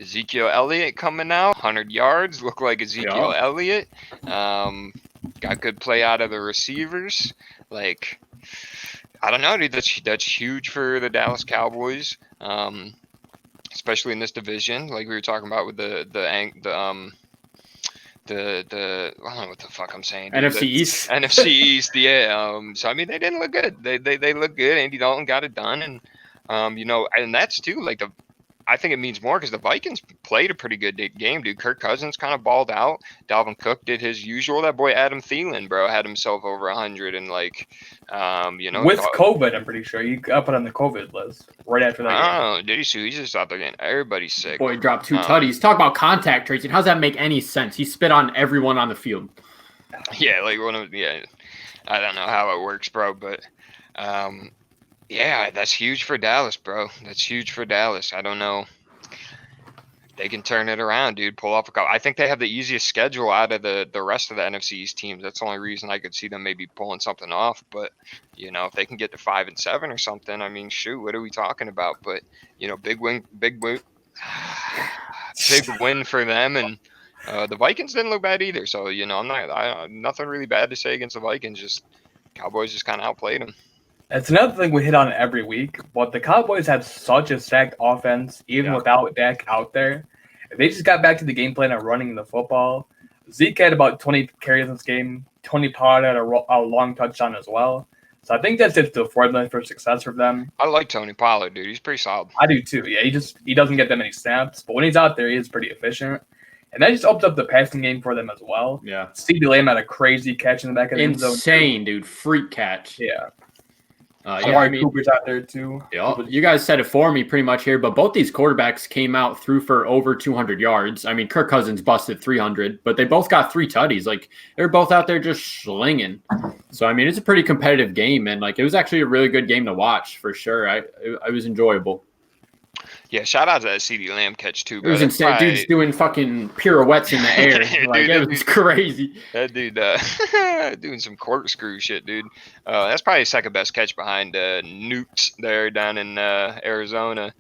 Ezekiel Elliott coming out. 100 yards. Look like Ezekiel Elliott. Got good play out of the receivers. Like, I don't know, dude. That's huge for the Dallas Cowboys. Especially in this division. Like we were talking about with the I don't know what the fuck I'm saying. Dude. NFC East. NFC East, yeah. So I mean, they didn't look good. They look good. Andy Dalton got it done, and you know, and that's too like I think it means more because the Vikings played a pretty good game, dude. Kirk Cousins kind of balled out. Dalvin Cook did his usual. That boy Adam Thielen, bro, had himself over 100 and like, you know, with COVID, I'm pretty sure you got put on the COVID list right after that game. Oh, did he? He's just out there getting everybody sick. Boy dropped 2 tutties. Talk about contact tracing. How does that make any sense? He spit on everyone on the field. Yeah, like I don't know how it works, bro, but yeah, that's huge for Dallas, bro. That's huge for Dallas. I don't know. They can turn it around, dude. Pull off a couple. I think they have the easiest schedule out of the rest of the NFC East teams. That's the only reason I could see them maybe pulling something off. But, you know, if they can get to 5-7 or something, I mean, shoot, what are we talking about? But, you know, big win for them. And the Vikings didn't look bad either. So, you know, nothing really bad to say against the Vikings. Just Cowboys just kind of outplayed them. That's another thing we hit on every week, but the Cowboys have such a stacked offense, even without Dak out there. If they just got back to the game plan of running the football, Zeke had about 20 carries in this game. Tony Pollard had a long touchdown as well. So I think that's just the formula for success for them. I like Tony Pollard, dude. He's pretty solid. I do too. Yeah, he doesn't get that many snaps, but when he's out there, he is pretty efficient. And that just opens up the passing game for them as well. Yeah. CeeDee Lamb had a crazy catch in the back of the end zone. Insane, dude. Freak catch. Yeah. Cooper's out there too. Yeah, you guys said it for me pretty much here, but both these quarterbacks came out threw for over 200 yards. I mean, Kirk Cousins busted 300, but they both got 3 tutties. Like, they're both out there just slinging. So, I mean, it's a pretty competitive game, and, like, it was actually a really good game to watch for sure. It was enjoyable. Yeah, shout out to that CeeDee Lamb catch too, bro. It was insane. Dude's doing fucking pirouettes in the air. Like, dude, it was crazy. That dude doing some corkscrew shit, dude. That's probably his second best catch behind Newts there down in Arizona.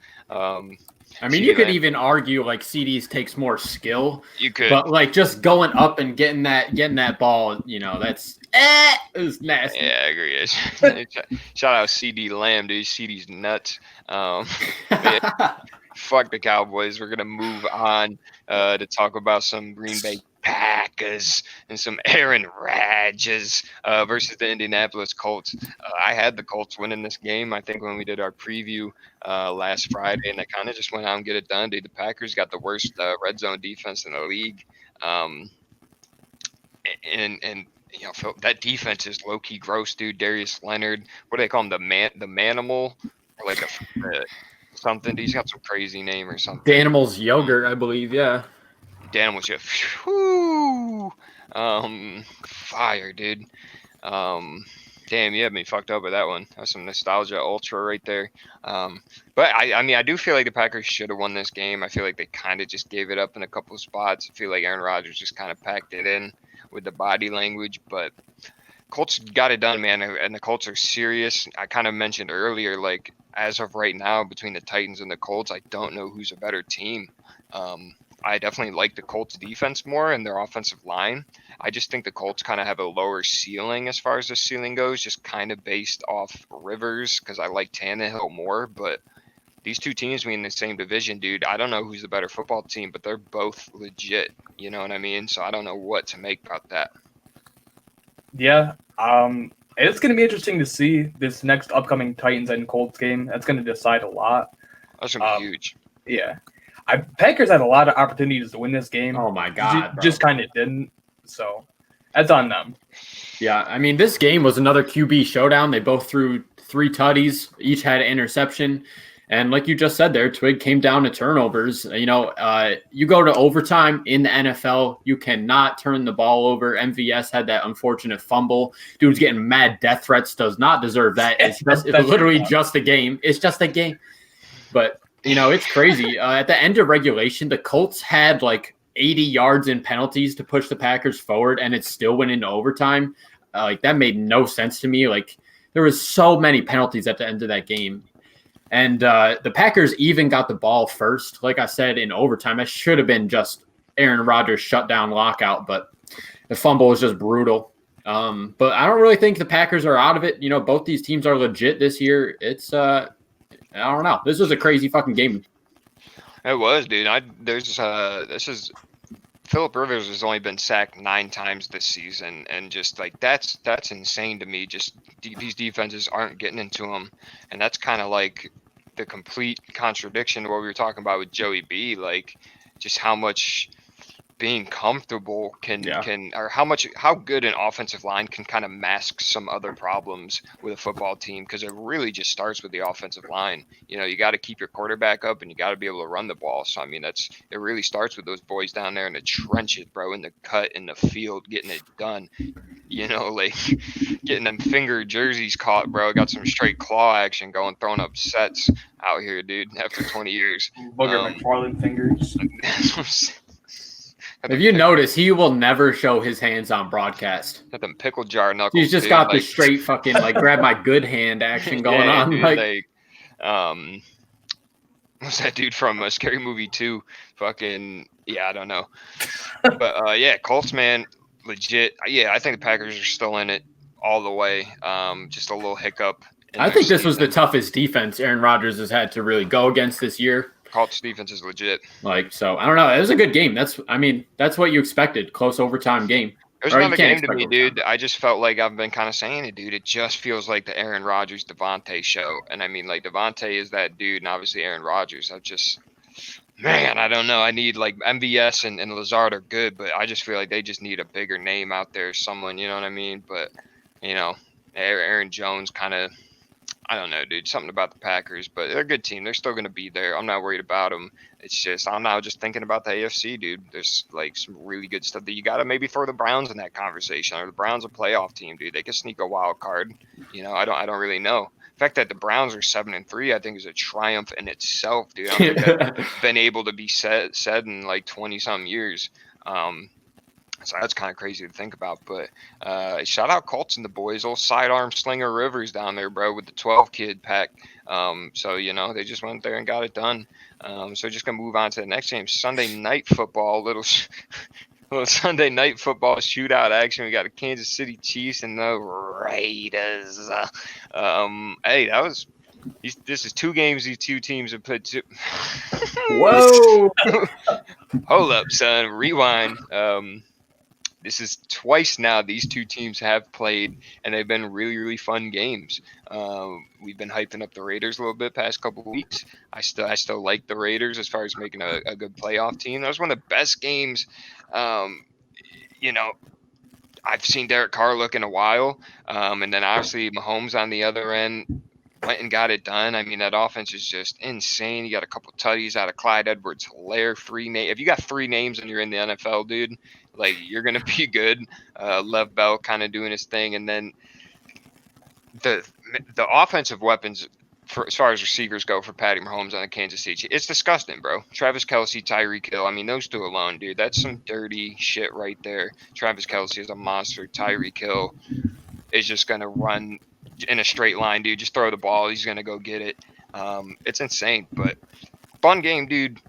I mean, you could even argue like CD's takes more skill. You could, but like just going up and getting that ball, you know, that's it was nasty. Yeah, I agree. Shout out CD Lamb, dude. CD's nuts. Fuck the Cowboys. We're gonna move on to talk about some Green Bay Packers and some Aaron Rodgers versus the Indianapolis Colts. I had the Colts winning this game, I think, when we did our preview last Friday, and they kind of just went out and get it done, dude. The Packers got the worst red zone defense in the league. And you know, that defense is low-key gross, dude. Darius Leonard, what do they call him? The Manimal? Or like something. He's got some crazy name or something. Danimal's yogurt, I believe, yeah. Danimal's just, whoo, fire, dude. Damn, you had me fucked up with that one. That's some nostalgia ultra right there. But I mean, I do feel like the Packers should have won this game. I feel like they kind of just gave it up in a couple of spots. I feel like Aaron Rodgers just kind of packed it in with the body language, but Colts got it done, man. And the Colts are serious. I kind of mentioned earlier, like, as of right now, between the Titans and the Colts, I don't know who's a better team. I definitely like the Colts defense more and their offensive line. I just think the Colts kind of have a lower ceiling as far as the ceiling goes, just kind of based off Rivers, because I like Tannehill more. But these two teams being in the same division, dude, I don't know who's the better football team, but they're both legit. You know what I mean? So I don't know what to make about that. Yeah. It's going to be interesting to see this next upcoming Titans and Colts game. That's going to decide a lot. That's going to be huge. Yeah. Packers had a lot of opportunities to win this game. Oh, my God. Just kind of didn't. So that's on them. Yeah, I mean, this game was another QB showdown. They both threw 3 tutties, each had an interception. And like you just said there, Twigg came down to turnovers. You know, you go to overtime in the NFL, you cannot turn the ball over. MVS had that unfortunate fumble. Dude's getting mad death threats, does not deserve that. It's literally just a game. It's just a game. But, you know, it's crazy. At the end of regulation, the Colts had like 80 yards in penalties to push the Packers forward, and it still went into overtime. Like, that made no sense to me. Like, there was so many penalties at the end of that game. And the Packers even got the ball first. Like I said, in overtime, it should have been just Aaron Rodgers shutdown lockout, but the fumble was just brutal. But I don't really think the Packers are out of it. You know, both these teams are legit this year. It's I don't know. This was a crazy fucking game. It was, dude. Phillip Rivers has only been sacked 9 times this season, and just like that's insane to me. Just these defenses aren't getting into him, and that's kind of like the complete contradiction to what we were talking about with Joey B. Like, just how much being comfortable or how good an offensive line can kind of mask some other problems with a football team, because it really just starts with the offensive line. You know, you got to keep your quarterback up and you got to be able to run the ball. So I mean, it really starts with those boys down there in the trenches, bro, in the cut, in the field, getting it done. You know, like getting them finger jerseys caught, bro. Got some straight claw action going, throwing up sets out here, dude, after 20 years. Booger McFarland fingers. If you notice, he will never show his hands on broadcast. Got them pickle jar knuckles. He's just got the straight fucking like grab my good hand action going on. Dude, like, what's that dude from Scary Movie 2? Fucking I don't know. But Colts, man, legit. Yeah, I think the Packers are still in it. all the way. Just a little hiccup. I think this was the toughest defense Aaron Rodgers has had to really go against this year. Colts defense is legit. So I don't know. It was a good game. That's what you expected. Close overtime game. It was another game to me, dude. I just felt like I've been kind of saying it, dude. It just feels like the Aaron Rodgers Devontae show. And I mean, like, Devontae is that dude, and obviously Aaron Rodgers. Man, I don't know. I need, like, MVS and Lazard are good, but I just feel like they just need a bigger name out there, someone, you know what I mean? But, Aaron Jones kind of, I don't know, dude. Something about the Packers, but they're a good team. They're still going to be there. I'm not worried about them. It's just, I'm now just thinking about the AFC, dude. There's like some really good stuff that you got to maybe throw the Browns in that conversation. Or the Browns a playoff team, dude. They can sneak a wild card. I don't really know. The fact that the Browns are 7-3, I think is a triumph in itself, dude. I don't think that's been able to be said in like 20 something years. So that's kind of crazy to think about, but shout out Colts and the boys, old sidearm slinger Rivers down there, bro, with the 12 kid pack. So they just went there and got it done. So just gonna move on to the next game, Sunday night football, little Sunday night football shootout action. We got the Kansas City Chiefs and the Raiders. Hey, this is 2 games these two teams have put to. Whoa! Hold up, son. Rewind. This is twice now these two teams have played, and they've been really, really fun games. We've been hyping up the Raiders a little bit past couple of weeks. I still like the Raiders as far as making a good playoff team. That was one of the best games, I've seen Derek Carr look in a while. And then obviously Mahomes on the other end went and got it done. I mean, that offense is just insane. You got a couple tutties out of Clyde Edwards-Helaire. If you got 3 names and you're in the NFL, dude, like, you're going to be good. Lev Bell kind of doing his thing. And then the offensive weapons, as far as receivers go for Patty Mahomes on the Kansas City, it's disgusting, bro. Travis Kelce, Tyreek Hill. I mean, those two alone, dude, that's some dirty shit right there. Travis Kelce is a monster. Tyreek Hill is just going to run in a straight line, dude. Just throw the ball. He's going to go get it. It's insane, but fun game, dude.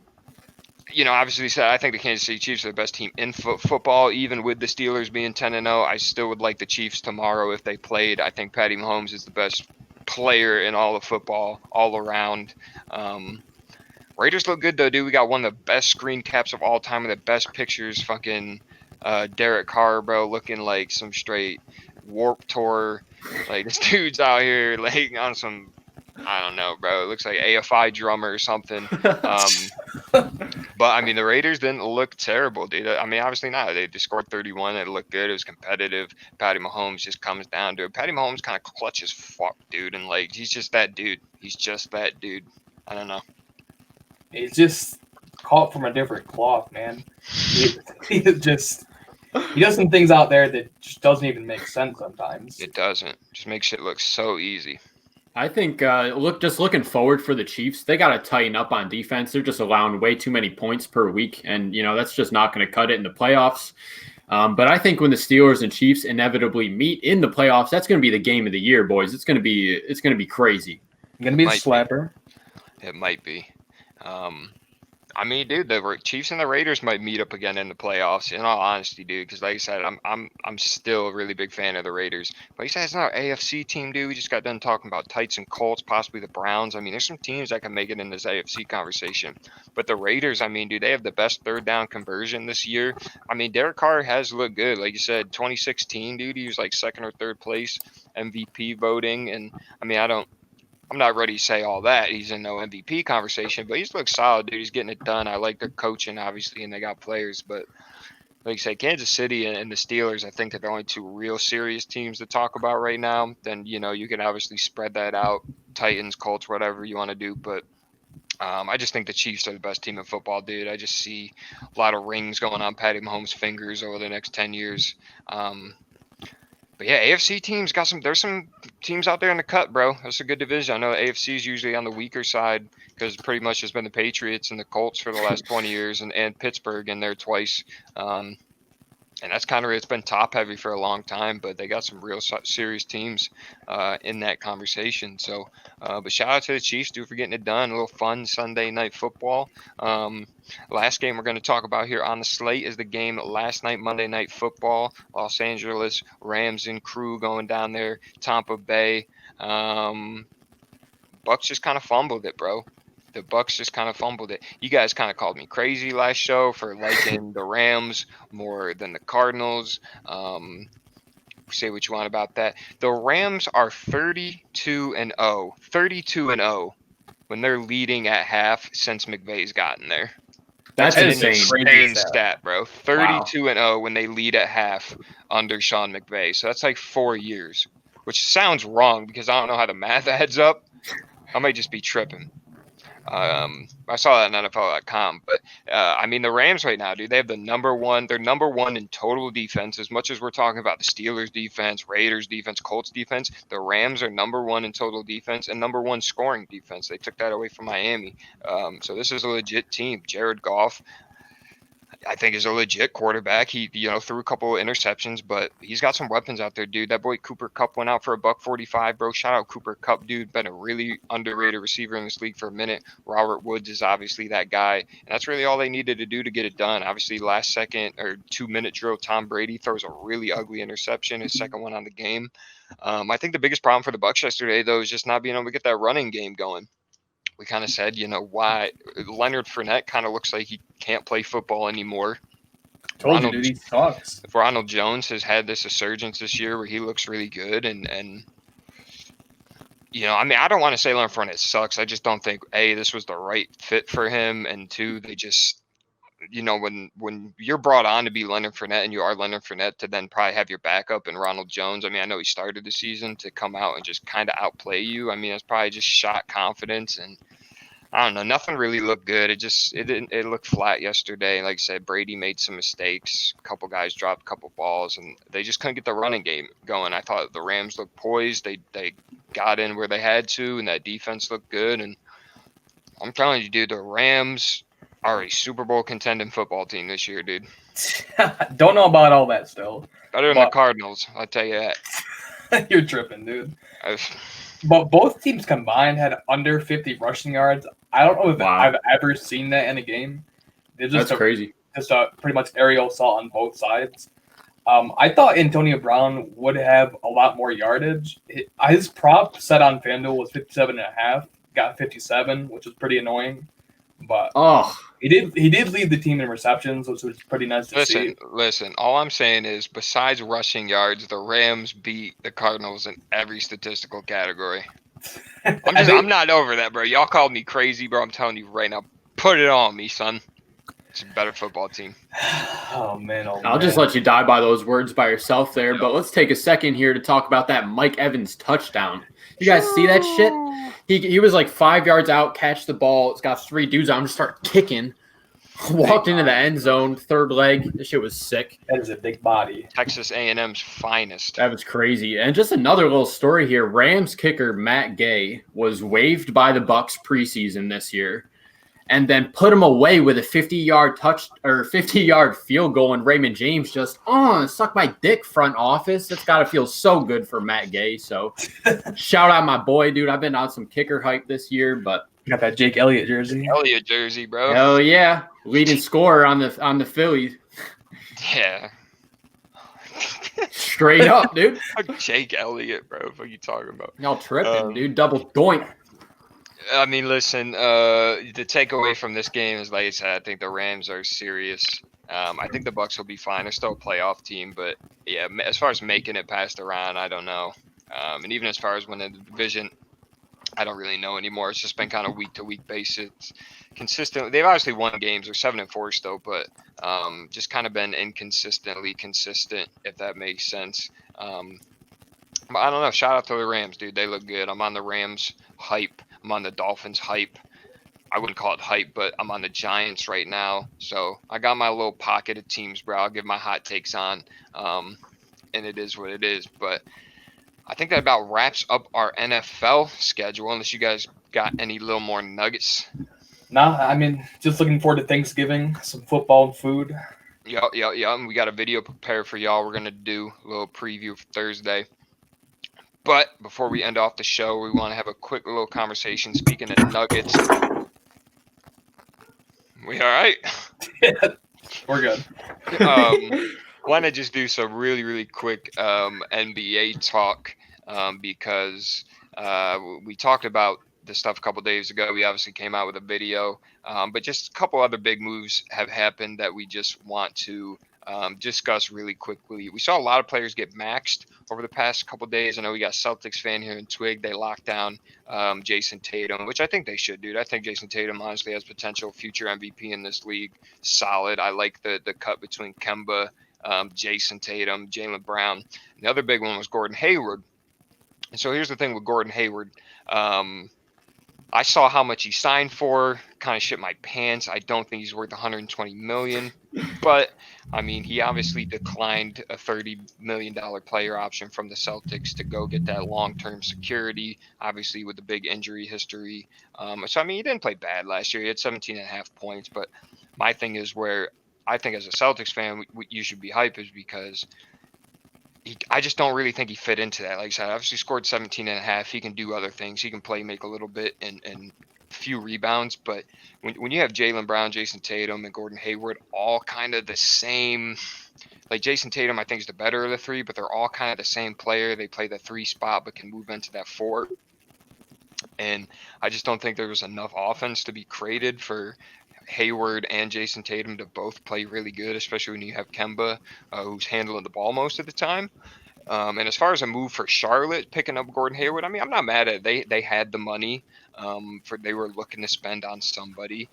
Obviously, I think the Kansas City Chiefs are the best team in football, even with the Steelers being 10-0. I still would like the Chiefs tomorrow if they played. I think Patty Mahomes is the best player in all of football, all around. Raiders look good, though, dude. We got one of the best screen caps of all time, with the best pictures. Fucking Derek Carr, bro, looking like some straight Warped Tour. Like, this dude's out here, like, on some, I don't know, bro. It looks like AFI drummer or something. But, I mean, the Raiders didn't look terrible, dude. I mean, obviously not. They scored 31. It looked good. It was competitive. Patty Mahomes just comes down to it. Patty Mahomes kind of clutch as fuck, dude. And, like, he's just that dude. I don't know. He's just caught from a different cloth, man. He does some things out there that just doesn't even make sense sometimes. It doesn't. Just makes it look so easy. I think looking forward for the Chiefs, they got to tighten up on defense. They're just allowing way too many points per week, and that's just not going to cut it in the playoffs. But I think when the Steelers and Chiefs inevitably meet in the playoffs, that's going to be the game of the year, boys. It's going to be crazy. Going to be a slapper. It might be. I mean, dude, the Chiefs and the Raiders might meet up again in the playoffs. In all honesty, dude, because like I said, I'm still a really big fan of the Raiders. But like I said, it's not our AFC team, dude. We just got done talking about Titans and Colts, possibly the Browns. I mean, there's some teams that can make it in this AFC conversation. But the Raiders, I mean, dude, they have the best third down conversion this year. I mean, Derek Carr has looked good. Like you said, 2016, dude, he was like 2nd or 3rd place MVP voting. And I mean, I'm not ready to say all that. He's in no MVP conversation, but he's looked solid, dude. He's getting it done. I like their coaching, obviously, and they got players. But like I say, Kansas City and the Steelers, I think, are the only 2 real serious teams to talk about right now. Then, you can obviously spread that out. Titans, Colts, whatever you want to do. But I just think the Chiefs are the best team in football, dude. I just see a lot of rings going on Patty Mahomes' fingers over the next 10 years. But yeah, AFC teams there's some teams out there in the cut, bro. That's a good division. I know the AFC is usually on the weaker side because pretty much has been the Patriots and the Colts for the last 20 years and Pittsburgh in there twice. And that's kind of it's been top heavy for a long time, but they got some real serious teams in that conversation. So, but shout out to the Chiefs, dude, for getting it done. A little fun Sunday night football. Last game we're going to talk about here on the slate is the game last night, Monday Night Football. Los Angeles Rams and crew going down there, Tampa Bay. Bucks just kind of fumbled it, bro. The Bucks just kind of fumbled it. You guys kind of called me crazy last show for liking the Rams more than the Cardinals. Say what you want about that. The Rams are 32-0. 32-0 when they're leading at half since McVay's gotten there. That's an insane. insane stat, bro. 32-0 when they lead at half under Sean McVay. So that's like 4 years, which sounds wrong because I don't know how the math adds up. I might just be tripping. I saw that on NFL.com, but I mean the Rams right now, dude, they have they're number one in total defense. As much as we're talking about the Steelers defense, Raiders defense, Colts defense, the Rams are number one in total defense and number one scoring defense. They took that away from Miami. So this is a legit team. Jared Goff, I think, is a legit quarterback. He, threw a couple of interceptions, but he's got some weapons out there, dude. That boy Cooper Kupp went out for $145, bro. Shout out Cooper Kupp, dude. Been a really underrated receiver in this league for a minute. Robert Woods is obviously that guy, and that's really all they needed to do to get it done. Obviously, last second or 2-minute drill, Tom Brady throws a really ugly interception, his second one on the game. I think the biggest problem for the Bucs yesterday, though, is just not being able to get that running game going. We kind of said, why Leonard Fournette kind of looks like he can't play football anymore. Told you, dude, he sucks. Ronald Jones has had this resurgence this year where he looks really good. And I don't want to say Leonard Fournette sucks. I just don't think, A, this was the right fit for him. And 2, they just, when you're brought on to be Leonard Fournette and you are Leonard Fournette to then probably have your backup in Ronald Jones. I mean, I know he started the season to come out and just kind of outplay you. I mean, it's probably just shot confidence, and I don't know. Nothing really looked good. It looked flat yesterday. Like I said, Brady made some mistakes. A couple guys dropped a couple balls, and they just couldn't get the running game going. I thought the Rams looked poised. They got in where they had to, and that defense looked good. And I'm telling you, dude, the Rams are a Super Bowl contending football team this year, dude. Don't know about all that still. Better than the Cardinals, I'll tell you that. You're tripping, dude. But both teams combined had under 50 rushing yards. I don't know if I've ever seen that in a game. That's crazy. Just a pretty much aerial assault on both sides. I thought Antonio Brown would have a lot more yardage. His prop set on FanDuel was 57.5. Got 57, which was pretty annoying. But he did lead the team in receptions, which was pretty nice to see. Listen. All I'm saying is, besides rushing yards, the Rams beat the Cardinals in every statistical category. I'm not over that, bro. Y'all called me crazy, bro. I'm telling you right now, put it on me, son. It's a better football team. Oh man! I'll just let you die by those words by yourself there. Yep. But let's take a second here to talk about that Mike Evans touchdown. You guys see that shit? He was like 5 yards out, catch the ball. It's got 3 dudes on him, just start kicking. Walked into the end zone, third leg. This shit was sick. That is a big body. Texas A&M's finest. That was crazy. And just another little story here. Rams kicker Matt Gay was waived by the Bucs preseason this year, and then put him away with a 50-yard field goal. And Raymond James just suck my dick, front office. That's got to feel so good for Matt Gay. So shout out my boy, dude. I've been on some kicker hype this year, but you got that Jake Elliott jersey. Elliott jersey, bro. Hell yeah, leading scorer on the Phillies. Yeah. Straight up, dude. Jake Elliott, bro. What are you talking about? Y'all tripping, dude. Double doink. I mean, listen, the takeaway from this game is, like I said, I think the Rams are serious. I think the Bucs will be fine. They're still a playoff team, but yeah, as far as making it past the round, I don't know. And even as far as winning the division, I don't really know anymore. It's just been kind of week-to-week basis. Consistent. They've obviously won games. They're 7-4 still, but just kind of been inconsistently consistent, if that makes sense. But I don't know. Shout out to the Rams, dude. They look good. I'm on the Rams hype. I'm on the Dolphins hype. I wouldn't call it hype, but I'm on the Giants right now. So I got my little pocket of teams, bro. I'll give my hot takes on. And it is what it is. But I think that about wraps up our NFL schedule, unless you guys got any little more nuggets. Nah, I mean, just looking forward to Thanksgiving, some football and food. Yeah. And we got a video prepared for y'all. We're gonna do a little preview for Thursday. But before we end off the show, we want to have a quick little conversation. Speaking of Nuggets, we all right? We're good. Want to just do some really quick NBA talk because we talked about the stuff a couple days ago. We obviously came out with a video, but just a couple other big moves have happened that we just want to discuss really quickly. We saw a lot of players get maxed over the past couple days. I know we got Celtics fan here in Twig. They locked down Jason Tatum, which I think they should, dude. I think Jason Tatum honestly has potential future MVP in this league. Solid. I like the cut between Kemba, Jason Tatum, Jaylen Brown. And the other big one was Gordon Hayward. And so here's the thing with Gordon Hayward. I saw how much he signed for, kind of shit my pants. I don't think he's worth 120 million, but I mean, he obviously declined a $30 million player option from the Celtics to go get that long-term security, obviously with the big injury history. So I mean, he didn't play bad last year. He had 17.5 points, but my thing is where I think as a Celtics fan, you should be hyped is because I just don't really think he fit into that. Like I said, obviously scored 17.5. He can do other things. He can play, make a little bit, and few rebounds. But when you have Jaylen Brown, Jason Tatum, and Gordon Hayward all kind of the same, like Jason Tatum, I think is the better of the three, but they're all kind of the same player. They play the 3 spot, but can move into that 4. And I just don't think there was enough offense to be created for Hayward and Jason Tatum to both play really good, especially when you have Kemba, who's handling the ball most of the time. And as far as a move for Charlotte picking up Gordon Hayward, I mean, I'm not mad at it. They had the money they were looking to spend on somebody.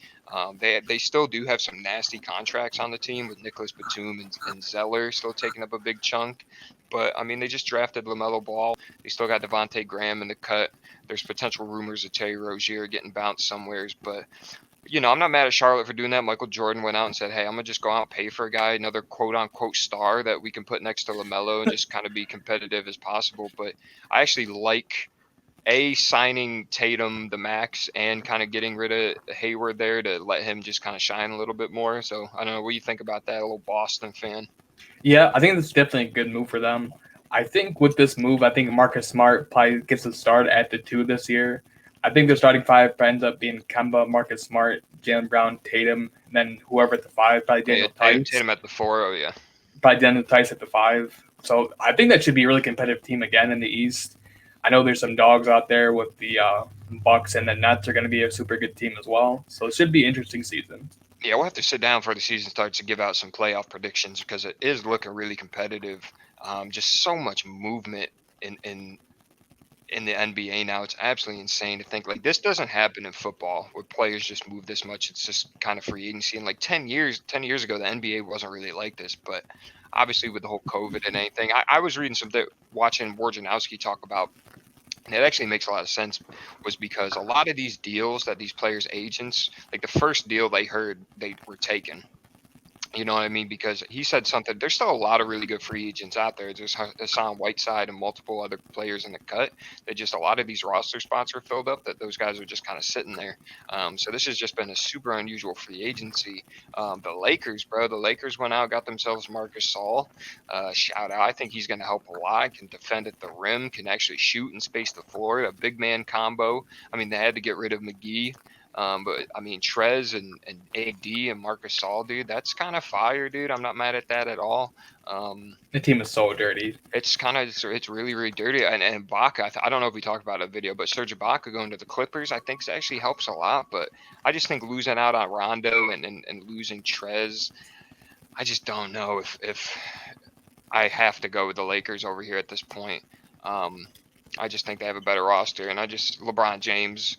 They still do have some nasty contracts on the team with Nicholas Batum and Zeller still taking up a big chunk. But I mean, they just drafted LaMelo Ball. They still got Devontae Graham in the cut. There's potential rumors of Terry Rozier getting bounced somewheres, but I'm not mad at Charlotte for doing that. Michael Jordan went out and said, hey, I'm going to just go out and pay for a guy, another quote-unquote star that we can put next to LaMelo and just kind of be competitive as possible. But I actually like, signing Tatum the max and kind of getting rid of Hayward there to let him just kind of shine a little bit more. So I don't know. What do you think about that, a little Boston fan? Yeah, I think this is definitely a good move for them. I think with this move, I think Marcus Smart probably gets a start at the 2 this year. I think their starting 5 ends up being Kemba, Marcus Smart, Jaylen Brown, Tatum, and then whoever at the 5, probably Daniel Tice. Tatum at the 4, oh yeah. Probably Daniel Tice at the 5. So I think that should be a really competitive team again in the East. I know there's some dogs out there with the Bucks, and the Nets are going to be a super good team as well. So it should be an interesting season. Yeah, we'll have to sit down before the season starts to give out some playoff predictions because it is looking really competitive. Just so much movement in the NBA now. It's absolutely insane to think like this doesn't happen in football where players just move this much. It's just kind of free agency. And like 10 years ago, the NBA wasn't really like this, but obviously with the whole COVID and anything, I was reading watching Wojnarowski talk about, and it actually makes a lot of sense, was because a lot of these deals that these players' agents, like the first deal they heard, they were taken. You know what I mean? Because he said something. There's still a lot of really good free agents out there. There's Hassan Whiteside and multiple other players in the cut. That just a lot of these roster spots are filled up. That those guys are just kind of sitting there. So this has just been a super unusual free agency. The Lakers, bro. The Lakers went out, got themselves Marcus Gasol. Shout out. I think he's going to help a lot. Can defend at the rim. Can actually shoot and space the floor. A big man combo. I mean, they had to get rid of McGee. But I mean, Trez and AD and Marcus Gasol, dude, that's kind of fire, dude. I'm not mad at that at all. The team is so dirty. It's really, really dirty. And Ibaka, I don't know if we talked about a video, but Serge Ibaka going to the Clippers, I think actually helps a lot. But I just think losing out on Rondo and losing Trez, I just don't know if I have to go with the Lakers over here at this point. I just think they have a better roster, and LeBron James.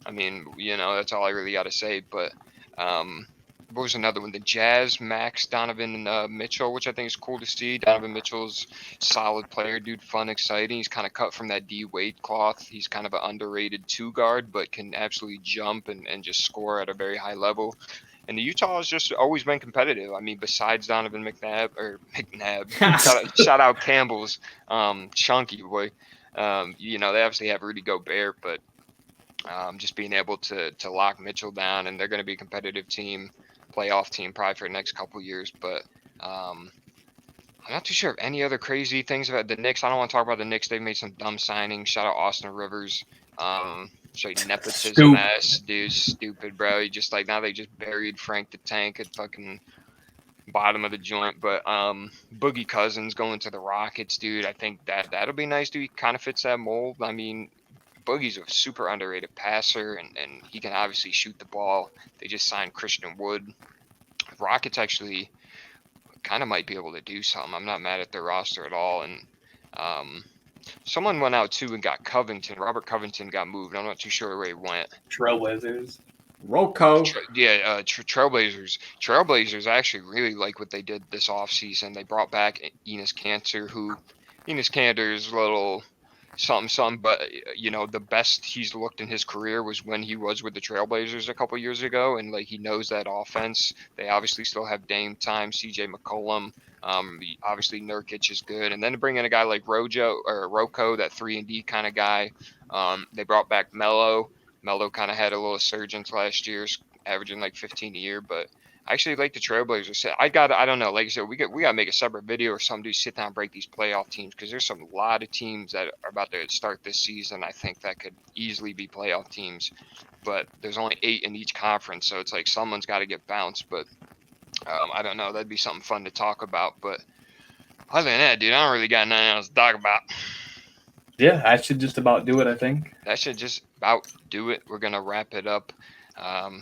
I mean, that's all I really got to say. But what was another one? The Jazz max Donovan Mitchell, which I think is cool to see. Donovan Mitchell's solid player, dude, fun, exciting. He's kind of cut from that D Wade cloth. He's kind of an underrated 2 guard, but can absolutely jump and just score at a very high level. And the Utah has just always been competitive. I mean, besides Donovan McNabb, shout out Campbell's, chunky boy. They obviously have Rudy Gobert, but just being able to lock Mitchell down, and they're going to be a competitive team, playoff team probably for the next couple of years. But I'm not too sure of any other crazy things about the Knicks. I don't want to talk about the Knicks. They've made some dumb signings. Shout out Austin Rivers. Straight nepotism Scoop. ass dude, stupid bro. He just like now they just buried Frank the Tank at fucking bottom of the joint. But Boogie Cousins going to the Rockets, dude. I think that'll be nice, dude. He kind of fits that mold. I mean, Boogie's a super underrated passer, and he can obviously shoot the ball. They just signed Christian Wood. Rockets actually kind of might be able to do something. I'm not mad at their roster at all. And someone went out too and got Covington. Robert Covington got moved. I'm not too sure where he went. Trailblazers. Rocco. Trailblazers. Trailblazers, I actually really like what they did this offseason. They brought back Enes Kanter, who Enes Kanter is a little something, but you know, the best he's looked in his career was when he was with the Trailblazers a couple years ago, and like he knows that offense. They obviously still have Dame time, CJ McCollum. Obviously Nurkic is good, and then to bring in a guy like Rocco, that 3-and-D kind of guy. They brought back Melo. Melo kind of had a little surge last year, averaging like 15 a year, but I actually like the Trailblazers. I don't know. Like I said, we got to make a separate video or something to sit down and break these playoff teams, because there's a lot of teams that are about to start this season. I think that could easily be playoff teams, but there's only 8 in each conference, so it's like someone's got to get bounced. But I don't know. That'd be something fun to talk about. But other than that, dude, I don't really got nothing else to talk about. Yeah, I should just about do it, I think. That should just about do it. We're going to wrap it up.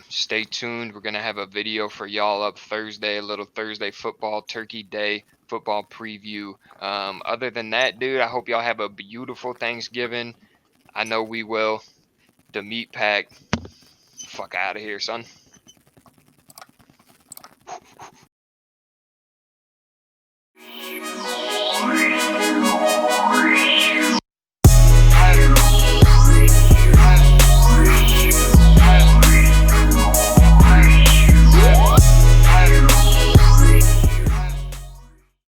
Stay tuned. We're going to have a video for y'all up Thursday, a little Thursday football, Turkey Day football preview. Other than that, dude, I hope y'all have a beautiful Thanksgiving. I know we will. The meat pack. Fuck out of here, son.